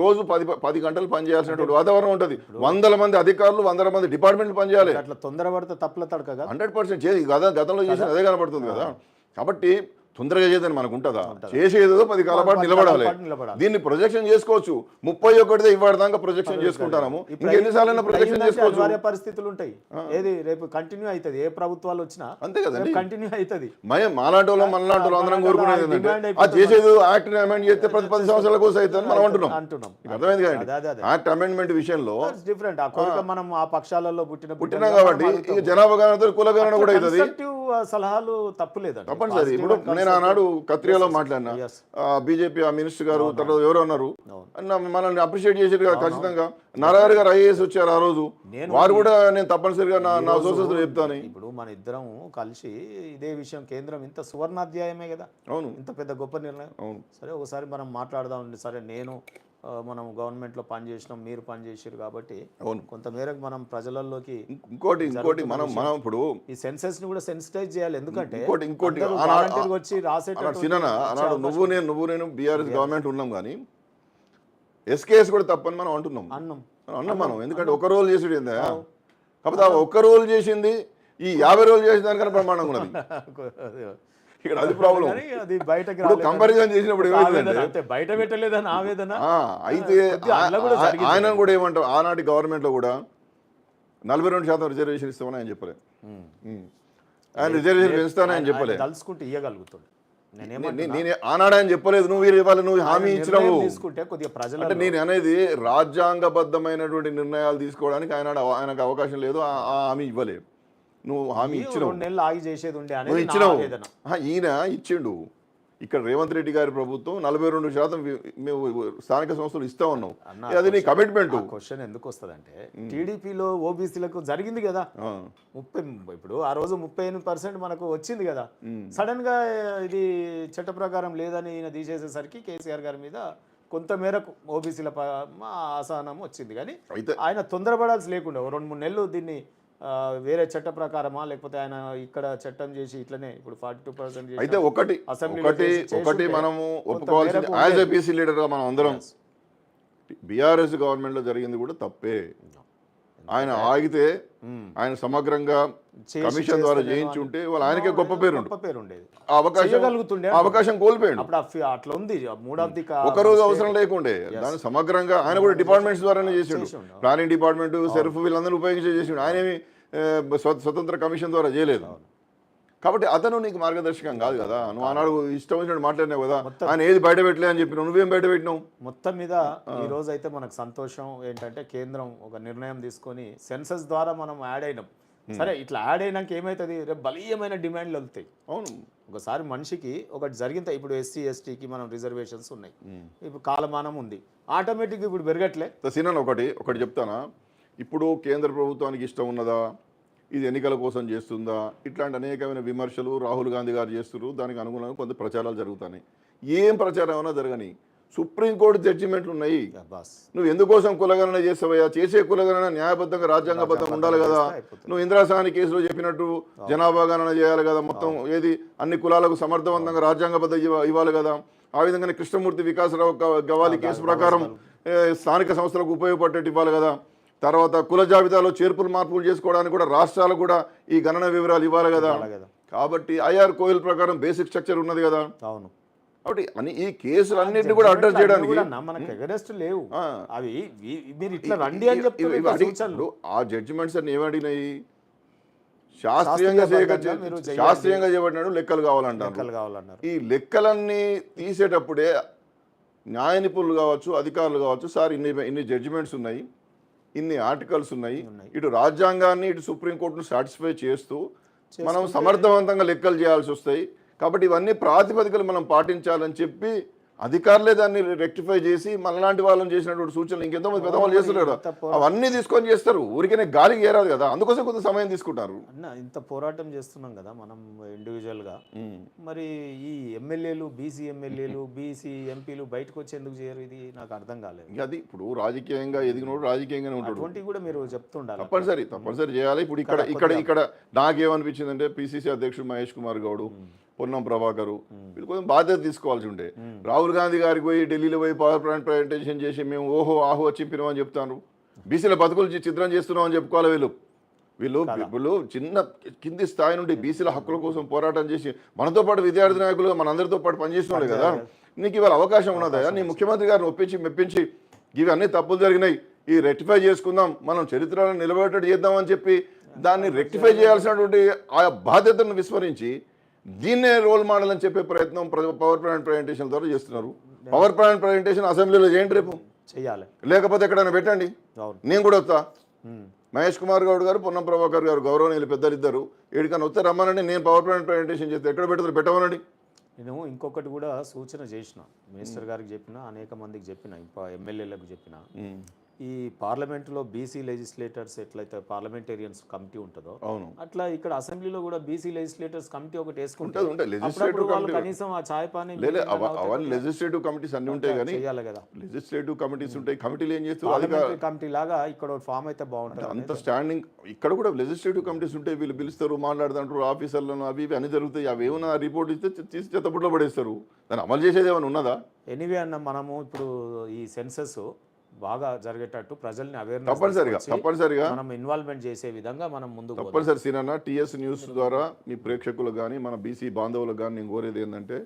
రోజు 10 గంటలు పనిచేయాల్సినటువంటి వాతావరణం ఉంటుంది. 100 మంది అధికారులు, 100 మంది డిపార్ట్మెంట్లు పనిచేయాలి. అట్లా తొందరపడితే తప్పుల తడక 100% గతంలో చేసిన అదే కనబడుతుంది కదా. కాబట్టి తొందరగా చేద్దని మనకు ఉంటుందా? చేసేదో 10 కాల పాటు నిలబడాలి. దీన్ని ప్రొజెక్షన్ చేసుకోవచ్చు. 31 ఇవాళ దాకా ప్రొజెక్షన్ చేసుకుంటాము. ఇంకెన్నిసార్లు ప్రొజెక్షన్ చేసుకోవచ్చు. పరిస్థితులు ఉంటాయి. ఏది రేపు కంటిన్యూ అవుతుంది. ఏ ప్రభుత్వాలు వచ్చినా అంతే కదండి, కంటిన్యూ అవుతుంది. మాలాంటి వాళ్ళు అందరం కోరుకునేది ఏంటంటే ఆ చేసేది యాక్ట్ అమెండ్ చేస్తే ప్రతి 10 సంవత్సరాల కోసం అవుతుంది మనం అంటున్నాం. అర్థమైంది కదండి. యాక్ట్ అమెండ్మెంట్ విషయంలో డిఫరెంట్. ఆ కోరిక మనం ఆ పక్షాలలో పుట్టిన కాబట్టి ఇక జనాభా గణన కులగణన కూడా అవుతుంది. సలహాలు తప్పులేదు తప్పనిసరి. ఇప్పుడు నేను ఆనాడు కత్రియాలో మాట్లాడినా, బీజేపీ ఆ మినిస్టర్ గారు తర్వాత ఎవరు అన్నారు, మనల్ని అప్రిషియేట్ చేసారు కదా ఖచ్చితంగా. నారాయణ గారు ఐఏఎస్ వచ్చారు ఆ రోజు, వారు కూడా నేను తప్పనిసరిగా నా సోర్సెస్ చెప్తాను. ఇప్పుడు మన ఇద్దరం కలిసి ఇదే విషయం, కేంద్రం ఇంత సువర్ణాధ్యాయమే కదా. అవును, ఇంత పెద్ద గొప్ప నిర్ణయం. అవును, సరే ఒకసారి మనం మాట్లాడదామండి. సరే, నేను మనం గవర్నమెంట్లో పనిచేసినాం, మీరు పనిచేసారు కాబట్టి కొంతమేరకు మనం ప్రజలలోకి ఇంకోటి మనం ఇప్పుడు ఈ సెన్సెస్ ని కూడా సెన్సిటైజ్ చేయాలి. ఎందుకంటే ఇంకోటి వచ్చి రాసేటప్పుడు నువ్వు నేను బీఆర్ఎస్ గవర్నమెంట్ ఉన్నాం కానీ ఎస్కేఎస్ కూడా తప్పని మనం అన్నాం మనం. ఎందుకంటే ఒక రోల్ చేసేది ఏందా, కాకపోతే ఆ ఒక్క రోల్ చేసింది ఈ 50 రోజులు చేసిన దానికన్నా ప్రమాణంగా ఉన్నది. ఇక్కడ అది ప్రాబ్లం. అది బయటకి కంపారిజన్ చేసినప్పుడు ఏమైందంటే బయట పెట్టలేదని ఆవేదన. అయితే ఆయన కూడా ఏమంటారు, ఆనాటి గవర్నమెంట్ లో కూడా 42% రిజర్వేషన్ ఇస్తామని ఆయన చెప్పలే. ఆయన రిజర్వేషన్ పెంచుతానని ఆయన చెప్పలే. తలుసుకుంటే ఇయ్యగలుగుతాడు. నేను ఆనాడు ఆయన చెప్పలేదు, నువ్వు నువ్వు హామీ ఇచ్చినావు. అంటే నేను అనేది రాజ్యాంగబద్ధమైనటువంటి నిర్ణయాలు తీసుకోవడానికి ఆయనకు అవకాశం లేదు, ఆ హామీ ఇవ్వలేదు. నువ్వు హామీ ఇచ్చినావు, నువ్వు ఇచ్చినావు. ఈయన ఇచ్చిండు. ఇక్కడ రేవంత్ రెడ్డి గారి ప్రభుత్వం 42% మేము స్థానిక సంస్థలు ఇస్తా ఉన్నాం. అది నీ కమిట్మెంట్. క్వశ్చన్ ఎందుకు వస్తుందంటే టీడీపీలో ఓబీసీలకు జరిగింది కదా 30, ఇప్పుడు ఆ రోజు 35% మనకు వచ్చింది కదా. సడన్ గా ఇది చట్ట ప్రకారం లేదని ఈయన తీసేసేసరికి కేసీఆర్ గారి మీద కొంతమేరకు ఓబీసీల అసహనం వచ్చింది. కానీ ఆయన తొందరపడాల్సి లేకుండా 2-3 నెలలు దీన్ని వేరే చట్ట ప్రకారమా లేకపోతే ఆయన ఇక్కడ చట్టం చేసి ఇట్లనే ఇప్పుడు 42% అయితే ఒకటి మనము ఒప్పుకోవాల్సింది, యాజ్ ఏ బీసీ లీడర్గా మనం అందరం బీఆర్ఎస్ గవర్నమెంట్ లో జరిగింది కూడా తప్పే. ఆయన ఆగితే ఆయన సమగ్రంగా కమిషన్ ద్వారా చేయించి ఉంటే వాళ్ళు ఆయనకే గొప్ప పేరు ఉండేది. అవకాశం కోల్పోయాడు. అట్లా ఉంది. ఒకరోజు అవసరం లేకుండే దాన్ని సమగ్రంగా ఆయన కూడా డిపార్ట్మెంట్స్ ద్వారానే చేసిండు. ప్లానింగ్ డిపార్ట్మెంట్, సెర్ఫ్ వీళ్ళందరూ ఉపయోగించి చేసిండు. ఆయనేమి స్వతంత్ర కమిషన్ ద్వారా చేయలేదు. కాబట్టి అతను నీకు మార్గదర్శకం కాదు కదా. నువ్వు ఆనాడు ఇష్టం వచ్చినట్టు మాట్లాడినావు కదా, ఆయన ఏది బయట పెట్టలే అని చెప్పినావు, నువ్వేం బయట పెట్టినావు. మొత్తం మీద ఈ రోజు అయితే మనకు సంతోషం ఏంటంటే కేంద్రం ఒక నిర్ణయం తీసుకొని సెన్సస్ ద్వారా మనం యాడ్ అయినాం. సరే, ఇట్లా యాడ్ అయినాక ఏమవుతుంది, రేపు బలీయమైన డిమాండ్లు వెళ్తాయి. అవును, ఒకసారి మనిషికి ఒకటి జరిగితే, ఇప్పుడు ఎస్సీ ఎస్టీకి మనం రిజర్వేషన్స్ ఉన్నాయి, ఇప్పుడు కాలమానం ఉంది, ఆటోమేటిక్గా ఇప్పుడు పెరగట్లే. సీనన్ ఒకటి చెప్తానా, ఇప్పుడు కేంద్ర ప్రభుత్వానికి ఇష్టం ఉన్నదా, ఇది ఎన్నికల కోసం చేస్తుందా, ఇట్లాంటి అనేకమైన విమర్శలు రాహుల్ గాంధీ గారు చేస్తున్నారు. దానికి అనుగుణంగా కొంత ప్రచారాలు జరుగుతున్నాయి. ఏం ప్రచారం అయినా జరగని, సుప్రీంకోర్టు జడ్జిమెంట్లు ఉన్నాయి. నువ్వు ఎందుకోసం కులగణన చేస్తావయ్యా? చేసే కులగణన న్యాయబద్ధంగా రాజ్యాంగబద్ధంగా ఉండాలి కదా. నువ్వు ఇందిరాసాని కేసులో చెప్పినట్టు జనాభా గణన చేయాలి కదా, మొత్తం ఏది అన్ని కులాలకు సమర్థవంతంగా రాజ్యాంగబద్ధ ఇవ్వాలి కదా. ఆ విధంగానే కృష్ణమూర్తి వికాసరావు గవాలి కేసు ప్రకారం స్థానిక సంస్థలకు ఉపయోగపడేట్టు ఇవ్వాలి కదా. తర్వాత కుల జాబితాలో చేర్పులు మార్పులు చేసుకోవడానికి కూడా రాష్ట్రాలకు కూడా ఈ గణన వివరాలు ఇవ్వాలి కదా. కాబట్టి ఐఆర్ కోయిల్ ప్రకారం బేసిక్ స్ట్రక్చర్ ఉన్నది కదా. అవును, కాబట్టి ఈ కేసులన్నింటినీ కూడా అడ్రస్ చేయడానికి ఆ జడ్జిమెంట్స్ అన్ని ఏమడిగినాయి, శాస్త్రీయంగా చేయబడినాడు, లెక్కలు కావాలంటారు. ఈ లెక్కలన్నీ తీసేటప్పుడే న్యాయ నిపుణులు కావచ్చు, అధికారులు కావచ్చు, సార్ ఇన్ని జడ్జిమెంట్స్ ఉన్నాయి, ఇన్ని ఆర్టికల్స్ ఉన్నాయి, ఇటు రాజ్యాంగాన్ని ఇటు సుప్రీంకోర్టును సాటిస్ఫై చేస్తూ మనం సమర్థవంతంగా లెక్కలు చేయాల్సి వస్తాయి. కాబట్టి ఇవన్నీ ప్రాతిపదికలు మనం పాటించాలని చెప్పి అధికారులే దాన్ని రెక్టిఫై చేసి మనలాంటి వాళ్ళని చేసినటువంటి సూచనలు ఇంకెంతో మంది పెద్దవాళ్ళు చేస్తున్నారు. అవన్నీ తీసుకొని చేస్తారు, ఊరికనే గాలికి ఏరాదు కదా. అందుకోసం కొంత సమయం తీసుకుంటారు. అన్న, ఇంత పోరాటం చేస్తున్నాం కదా మనం ఇండివిజువల్గా, మరి ఈ ఎమ్మెల్యేలు, బీసీ ఎమ్మెల్యేలు, బీసీ ఎంపీలు బయటకు వచ్చి ఎందుకు చేయరు? ఇది నాకు అర్థం కాలేదు. అది ఇప్పుడు రాజకీయంగా ఎదిగినోడు రాజకీయంగానే ఉంటాడు. అటువంటివి కూడా మీరు చెప్తుండాలి. తప్పనిసరి చేయాలి. ఇప్పుడు ఇక్కడ నాకేమనిపించిందంటే పిసిసి అధ్యక్షుడు మహేష్ కుమార్ గౌడ్, పొన్నం ప్రభాకరు వీళ్ళు కొంచెం బాధ్యత తీసుకోవాల్సి ఉండే. రాహుల్ గాంధీ గారికి పోయి ఢిల్లీలో పోయి పవర్ ప్లాంట్ ప్రజెంటేషన్ చేసి మేము ఆహో చింపినామని చెప్తాను. బీసీల బతుకులు చిత్రం చేస్తున్నామని చెప్పుకోవాలి వీళ్ళు. వీళ్ళు చిన్న కింది స్థాయి నుండి బీసీల హక్కుల కోసం పోరాటం చేసి మనతో పాటు విద్యార్థి నాయకులుగా మనందరితో పాటు పనిచేస్తున్నాడు కదా. నీకు ఇవాళ అవకాశం ఉన్నదా? నీ ముఖ్యమంత్రి గారిని ఒప్పించి మెప్పించి ఇవి అన్ని తప్పులు జరిగినాయి, ఈ రెక్టిఫై చేసుకుందాం, మనం చరిత్రలో నిలబెట్టేట్టు చేద్దామని చెప్పి దాన్ని రెక్టిఫై చేయాల్సినటువంటి ఆ బాధ్యతను విస్మరించి దీన్నే రోల్ మోడల్ అని చెప్పే ప్రయత్నం పవర్ పాయింట్ ప్రజెంటేషన్ ద్వారా చేస్తున్నారు. పవర్ పాయింట్ ప్రజెంటేషన్ అసెంబ్లీలో చేయండి, రేపు చేయాలి, లేకపోతే ఎక్కడైనా పెట్టండి, నేను కూడా వస్తా. మహేష్ కుమార్ గౌడ్ గారు, పొన్నం ప్రభాకర్ గారు గౌరవనీయులు పెద్దలిద్దరు ఏడికన్నా వస్తే రమ్మనండి, నేను పవర్ పాయింట్ ప్రజెంటేషన్ చేస్తే ఎక్కడ పెడతారు పెట్టమనండి. నేను ఇంకొకటి కూడా సూచన చేసిన, మినిస్టర్ గారికి చెప్పిన, అనేక మందికి చెప్పిన, ఎమ్మెల్యేలకు చెప్పిన, ఈ పార్లమెంట్లో బీసీ లెజిస్లేటర్స్ ఎట్లయితే పార్లమెంటేరియన్స్ కమిటీ ఉంటుందో అట్లా ఇక్కడ అసెంబ్లీలో కూడా బీసీ లెజిస్లేటర్స్ కమిటీ ఒకటి వేసుకుంటారు. కనీసం ఆ ఛాయ్ పాని అవన్నీ లెజిస్లేటివ్ కమిటీస్ అన్ని ఉంటాయి కానీ చేయాలి కదా. లెజిస్లేటివ్ కమిటీస్ ఉంటాయి, కమిటీలు ఏం చేస్తారు కమిటీ లాగా ఇక్కడ ఫామ్ అయితే బాగుంటుంది. అంత స్టాండింగ్ ఇక్కడ కూడా లెజిస్లేటివ్ కమిటీస్ ఉంటాయి, వీళ్ళు పిలుస్తారు, మాట్లాడుతుంటారు, ఆఫీసర్లను అవి ఇవి అన్ని జరుగుతాయి. అవి ఏమైనా రిపోర్ట్ ఇస్తే తీసి చెత్తపుట్లో పడేస్తారు, దాన్ని అమలు చేసేది ఏమైనా ఉన్నదా? ఎనీవే అన్న, మనము ఇప్పుడు ఈ సెన్సస్ బాగా జరిగేటట్టు ప్రజల్ని తప్పనిసరిగా మనం ఇన్వాల్వ్మెంట్ చేసే విధంగా మనం ముందు తప్పనిసరి సీనన్న టీఎస్ న్యూస్ ద్వారా మీ ప్రేక్షకులకు కానీ మన బీసీ బాంధవులకు కానీ నేను కోరేది ఏంటంటే,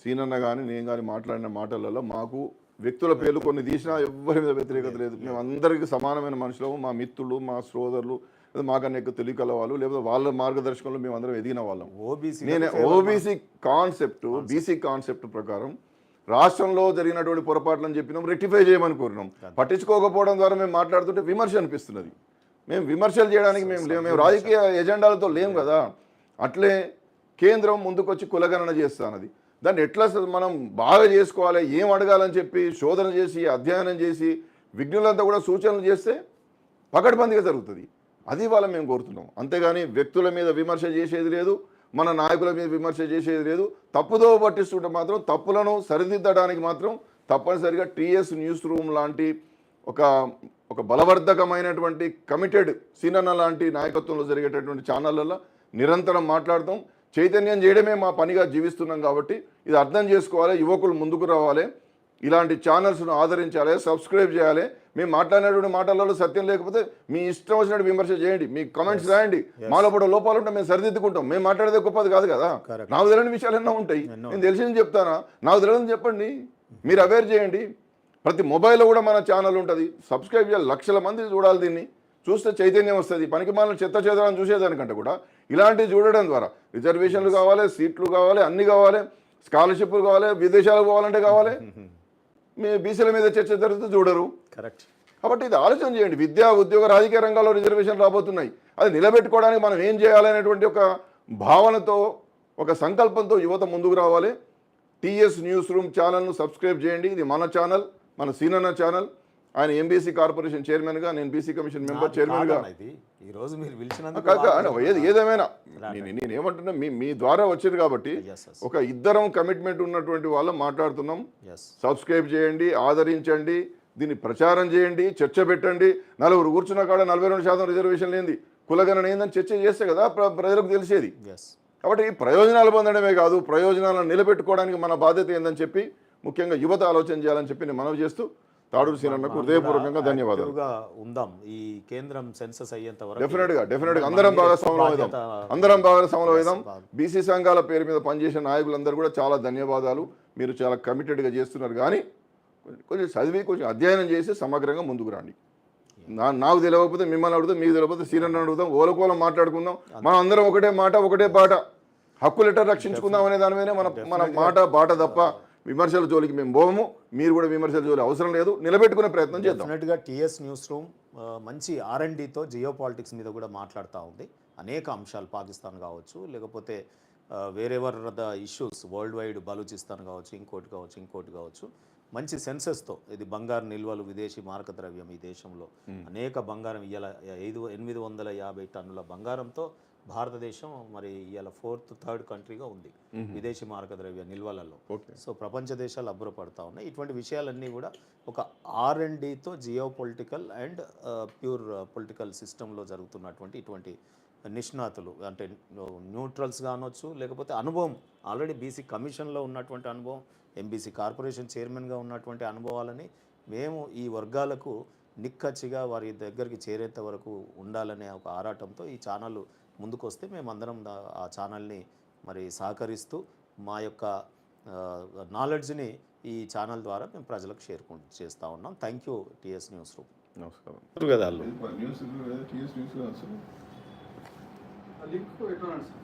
సీనన్న కానీ నేను కానీ మాట్లాడిన మాటలలో మాకు వ్యక్తుల పేర్లు కొన్ని తీసినా ఎవరి మీద వ్యతిరేకత లేదు. మేము అందరికీ సమానమైన మనుషులము, మా మిత్రులు, మా సోదరులు, మాకన్నా ఎక్కువ తెలియకల వాళ్ళు, లేకపోతే వాళ్ళ మార్గదర్శకంలో మేము అందరం ఎదిగిన వాళ్ళం. నేను ఓబీసీ కాన్సెప్ట్, బీసీ కాన్సెప్ట్ ప్రకారం రాష్ట్రంలో జరిగినటువంటి పొరపాట్లను చెప్పినాం, రెక్టిఫై చేయమని కోరినాం. పట్టించుకోకపోవడం ద్వారా మేము మాట్లాడుతుంటే విమర్శ అనిపిస్తున్నది. మేము విమర్శలు చేయడానికి మేము రాజకీయ ఎజెండాలతో లేము కదా. అట్లే కేంద్రం ముందుకొచ్చి కులగణన చేస్తున్నది, దాన్ని ఎట్లా మనం బాగా చేసుకోవాలి, ఏం అడగాలని చెప్పి శోధన చేసి అధ్యయనం చేసి విజ్ఞులంతా కూడా సూచనలు చేస్తే పకడ్బందీగా జరుగుతుంది. అది వాళ్ళ మేము కోరుతున్నాం. అంతేగాని వ్యక్తుల మీద విమర్శ చేసేది లేదు, మన నాయకుల మీద విమర్శ చేసేది లేదు. తప్పుదో పట్టిస్తుంటే మాత్రం తప్పులను సరిదిద్దడానికి మాత్రం తప్పనిసరిగా టీఎస్ న్యూస్ రూమ్ లాంటి ఒక బలవర్ధకమైనటువంటి కమిటెడ్ సీనన్న లాంటి నాయకత్వంలో జరిగేటటువంటి ఛానళ్ళల్లో నిరంతరం మాట్లాడతాం. చైతన్యం చేయడమే మా పనిగా జీవిస్తున్నాం కాబట్టి ఇది అర్థం చేసుకోవాలి, యువకులు ముందుకు రావాలి, ఇలాంటి ఛానల్స్ను ఆదరించాలి, సబ్స్క్రైబ్ చేయాలి. మేము మాట్లాడినటువంటి మాటలలో సత్యం లేకపోతే మీ ఇష్టం వచ్చినట్టు విమర్శ చేయండి, మీ కమెంట్స్ రాయండి, మాలో కూడా లోపాలు ఉంటే మేము సరిదిద్దుకుంటాం. మేము మాట్లాడేది గొప్పది కాదు కదా, నాకు తెలియని విషయాలు ఎన్నో ఉంటాయి, నేను తెలిసింది చెప్తానా, నాకు తెలియని చెప్పండి, మీరు అవేర్ చేయండి. ప్రతి మొబైల్లో కూడా మన ఛానల్ ఉంటుంది, సబ్స్క్రైబ్ చేయాలి, లక్షల మంది చూడాలి, దీన్ని చూస్తే చైతన్యం వస్తుంది. పనికి మాలిన చెత్త చేద్దామని చూసేదానికంటే కూడా ఇలాంటివి చూడడం ద్వారా రిజర్వేషన్లు కావాలి, సీట్లు కావాలి, అన్నీ కావాలి, స్కాలర్షిప్లు కావాలి, విదేశాలకు పోవాలంటే కావాలి, మీ బీసీల మీద చర్చ జరిగితే చూడరు. కరెక్ట్. కాబట్టి ఇది ఆలోచన చేయండి. విద్యా, ఉద్యోగ, రాజకీయ రంగాల్లో రిజర్వేషన్ రాబోతున్నాయి, అది నిలబెట్టుకోవడానికి మనం ఏం చేయాలనేటువంటి ఒక భావనతో, ఒక సంకల్పంతో యువత ముందుకు రావాలి. టీఎస్ న్యూస్ రూమ్ ఛానల్ను సబ్స్క్రైబ్ చేయండి. ఇది మన ఛానల్, మన సీనన్న ఛానల్. ఆయన ఎంబీసీ కార్పొరేషన్ చైర్మన్గా, నేను బీసీ కమిషన్ మెంబర్ చైర్మన్గా. ఏదేమైనా నేనేమంటున్నా, మీ ద్వారా వచ్చేది కాబట్టి ఒక ఇద్దరం కమిట్మెంట్ ఉన్నటువంటి వాళ్ళం మాట్లాడుతున్నాం. సబ్స్క్రైబ్ చేయండి, ఆదరించండి, దీన్ని ప్రచారం చేయండి, చర్చ పెట్టండి. నలుగురు కూర్చున్న కాడ 42% రిజర్వేషన్ లేనిది కులగణన ఏందని చర్చ చేస్తే కదా ప్రజలకు తెలిసేది. కాబట్టి ప్రయోజనాలు పొందడమే కాదు, ప్రయోజనాలను నిలబెట్టుకోవడానికి మన బాధ్యత ఏందని చెప్పి ముఖ్యంగా యువత ఆలోచన చేయాలని చెప్పి నేను మనవి చేస్తూ తాడూరు సీనన్నకు హృదయపూర్వకంగా ధన్యవాదాలు. ఉందాం ఈ కేంద్రం సెన్సస్ అయ్యేంత వరకు డెఫినెట్గా అందరం భాగస్వాములు అవుదాం. బీసీ సంఘాల పేరు మీద పనిచేసిన నాయకులందరూ కూడా చాలా ధన్యవాదాలు. మీరు చాలా కమిటెడ్గా చేస్తున్నారు. కానీ కొంచెం చదివి కొంచెం అధ్యయనం చేసి సమగ్రంగా ముందుకు రండి. నాకు తెలియకపోతే మిమ్మల్ని అడుగుతాం, మీకు తెలియకపోతే సీనన్న అడుగుతాం, ఓలకోలం మాట్లాడుకుందాం. మనం అందరం ఒకటే మాట, ఒకటే పాట, హక్కులు ఎట్లా రక్షించుకుందాం అనే దాని మీదనే మన మాట బాట తప్ప విమర్శల జోలికి మేము పోము. మీరు కూడా విమర్శల జోలి అవసరం లేదు, నిలబెట్టుకునే ప్రయత్నం చేద్దాం. డెఫినెట్గా టీఎస్ న్యూస్ రూమ్ మంచి R&Dతో జియో పాలిటిక్స్ మీద కూడా మాట్లాడుతూ ఉంది. అనేక అంశాలు, పాకిస్తాన్ కావచ్చు, లేకపోతే wherever the issues world wide, Balochistan కావచ్చు, ఇంకోటి కావచ్చు, మంచి సెన్సెస్తో, ఇది బంగారు నిల్వలు, విదేశీ మారక ద్రవ్యం, ఈ దేశంలో అనేక బంగారం ఇవాళ 850 టన్నుల బంగారంతో భారతదేశం మరి ఇవాళ 4th, 3rd కంట్రీగా ఉంది విదేశీ మారక ద్రవ్య నిల్వలలో. సో ప్రపంచ దేశాలు అబ్బురపడతా ఉన్నాయి. ఇటువంటి విషయాలన్నీ కూడా ఒక R&Dతో geo political and pure political సిస్టంలో జరుగుతున్నటువంటి ఇటువంటి నిష్ణాతులు, అంటే న్యూట్రల్స్ కానొచ్చు, లేకపోతే అనుభవం, ఆల్రెడీ బీసీ కమిషన్లో ఉన్నటువంటి అనుభవం, ఎంబీసీ కార్పొరేషన్ చైర్మన్గా ఉన్నటువంటి అనుభవాలని మేము ఈ వర్గాలకు నిక్కచ్చిగా వారి దగ్గరికి చేరేంత వరకు ఉండాలనే ఒక ఆరాటంతో ఈ ఛానల్ ముందుకొస్తే మేమందరం ఆ ఛానల్ని మరి సహకరిస్తూ మా యొక్క నాలెడ్జ్ని ఈ ఛానల్ ద్వారా మేము ప్రజలకు చేస్తూ ఉన్నాం. Thank you TS news room. నమస్కారం. కదా వాళ్ళు న్యూస్ టీఎస్ న్యూస్ లింక్ ఎట్లా సార్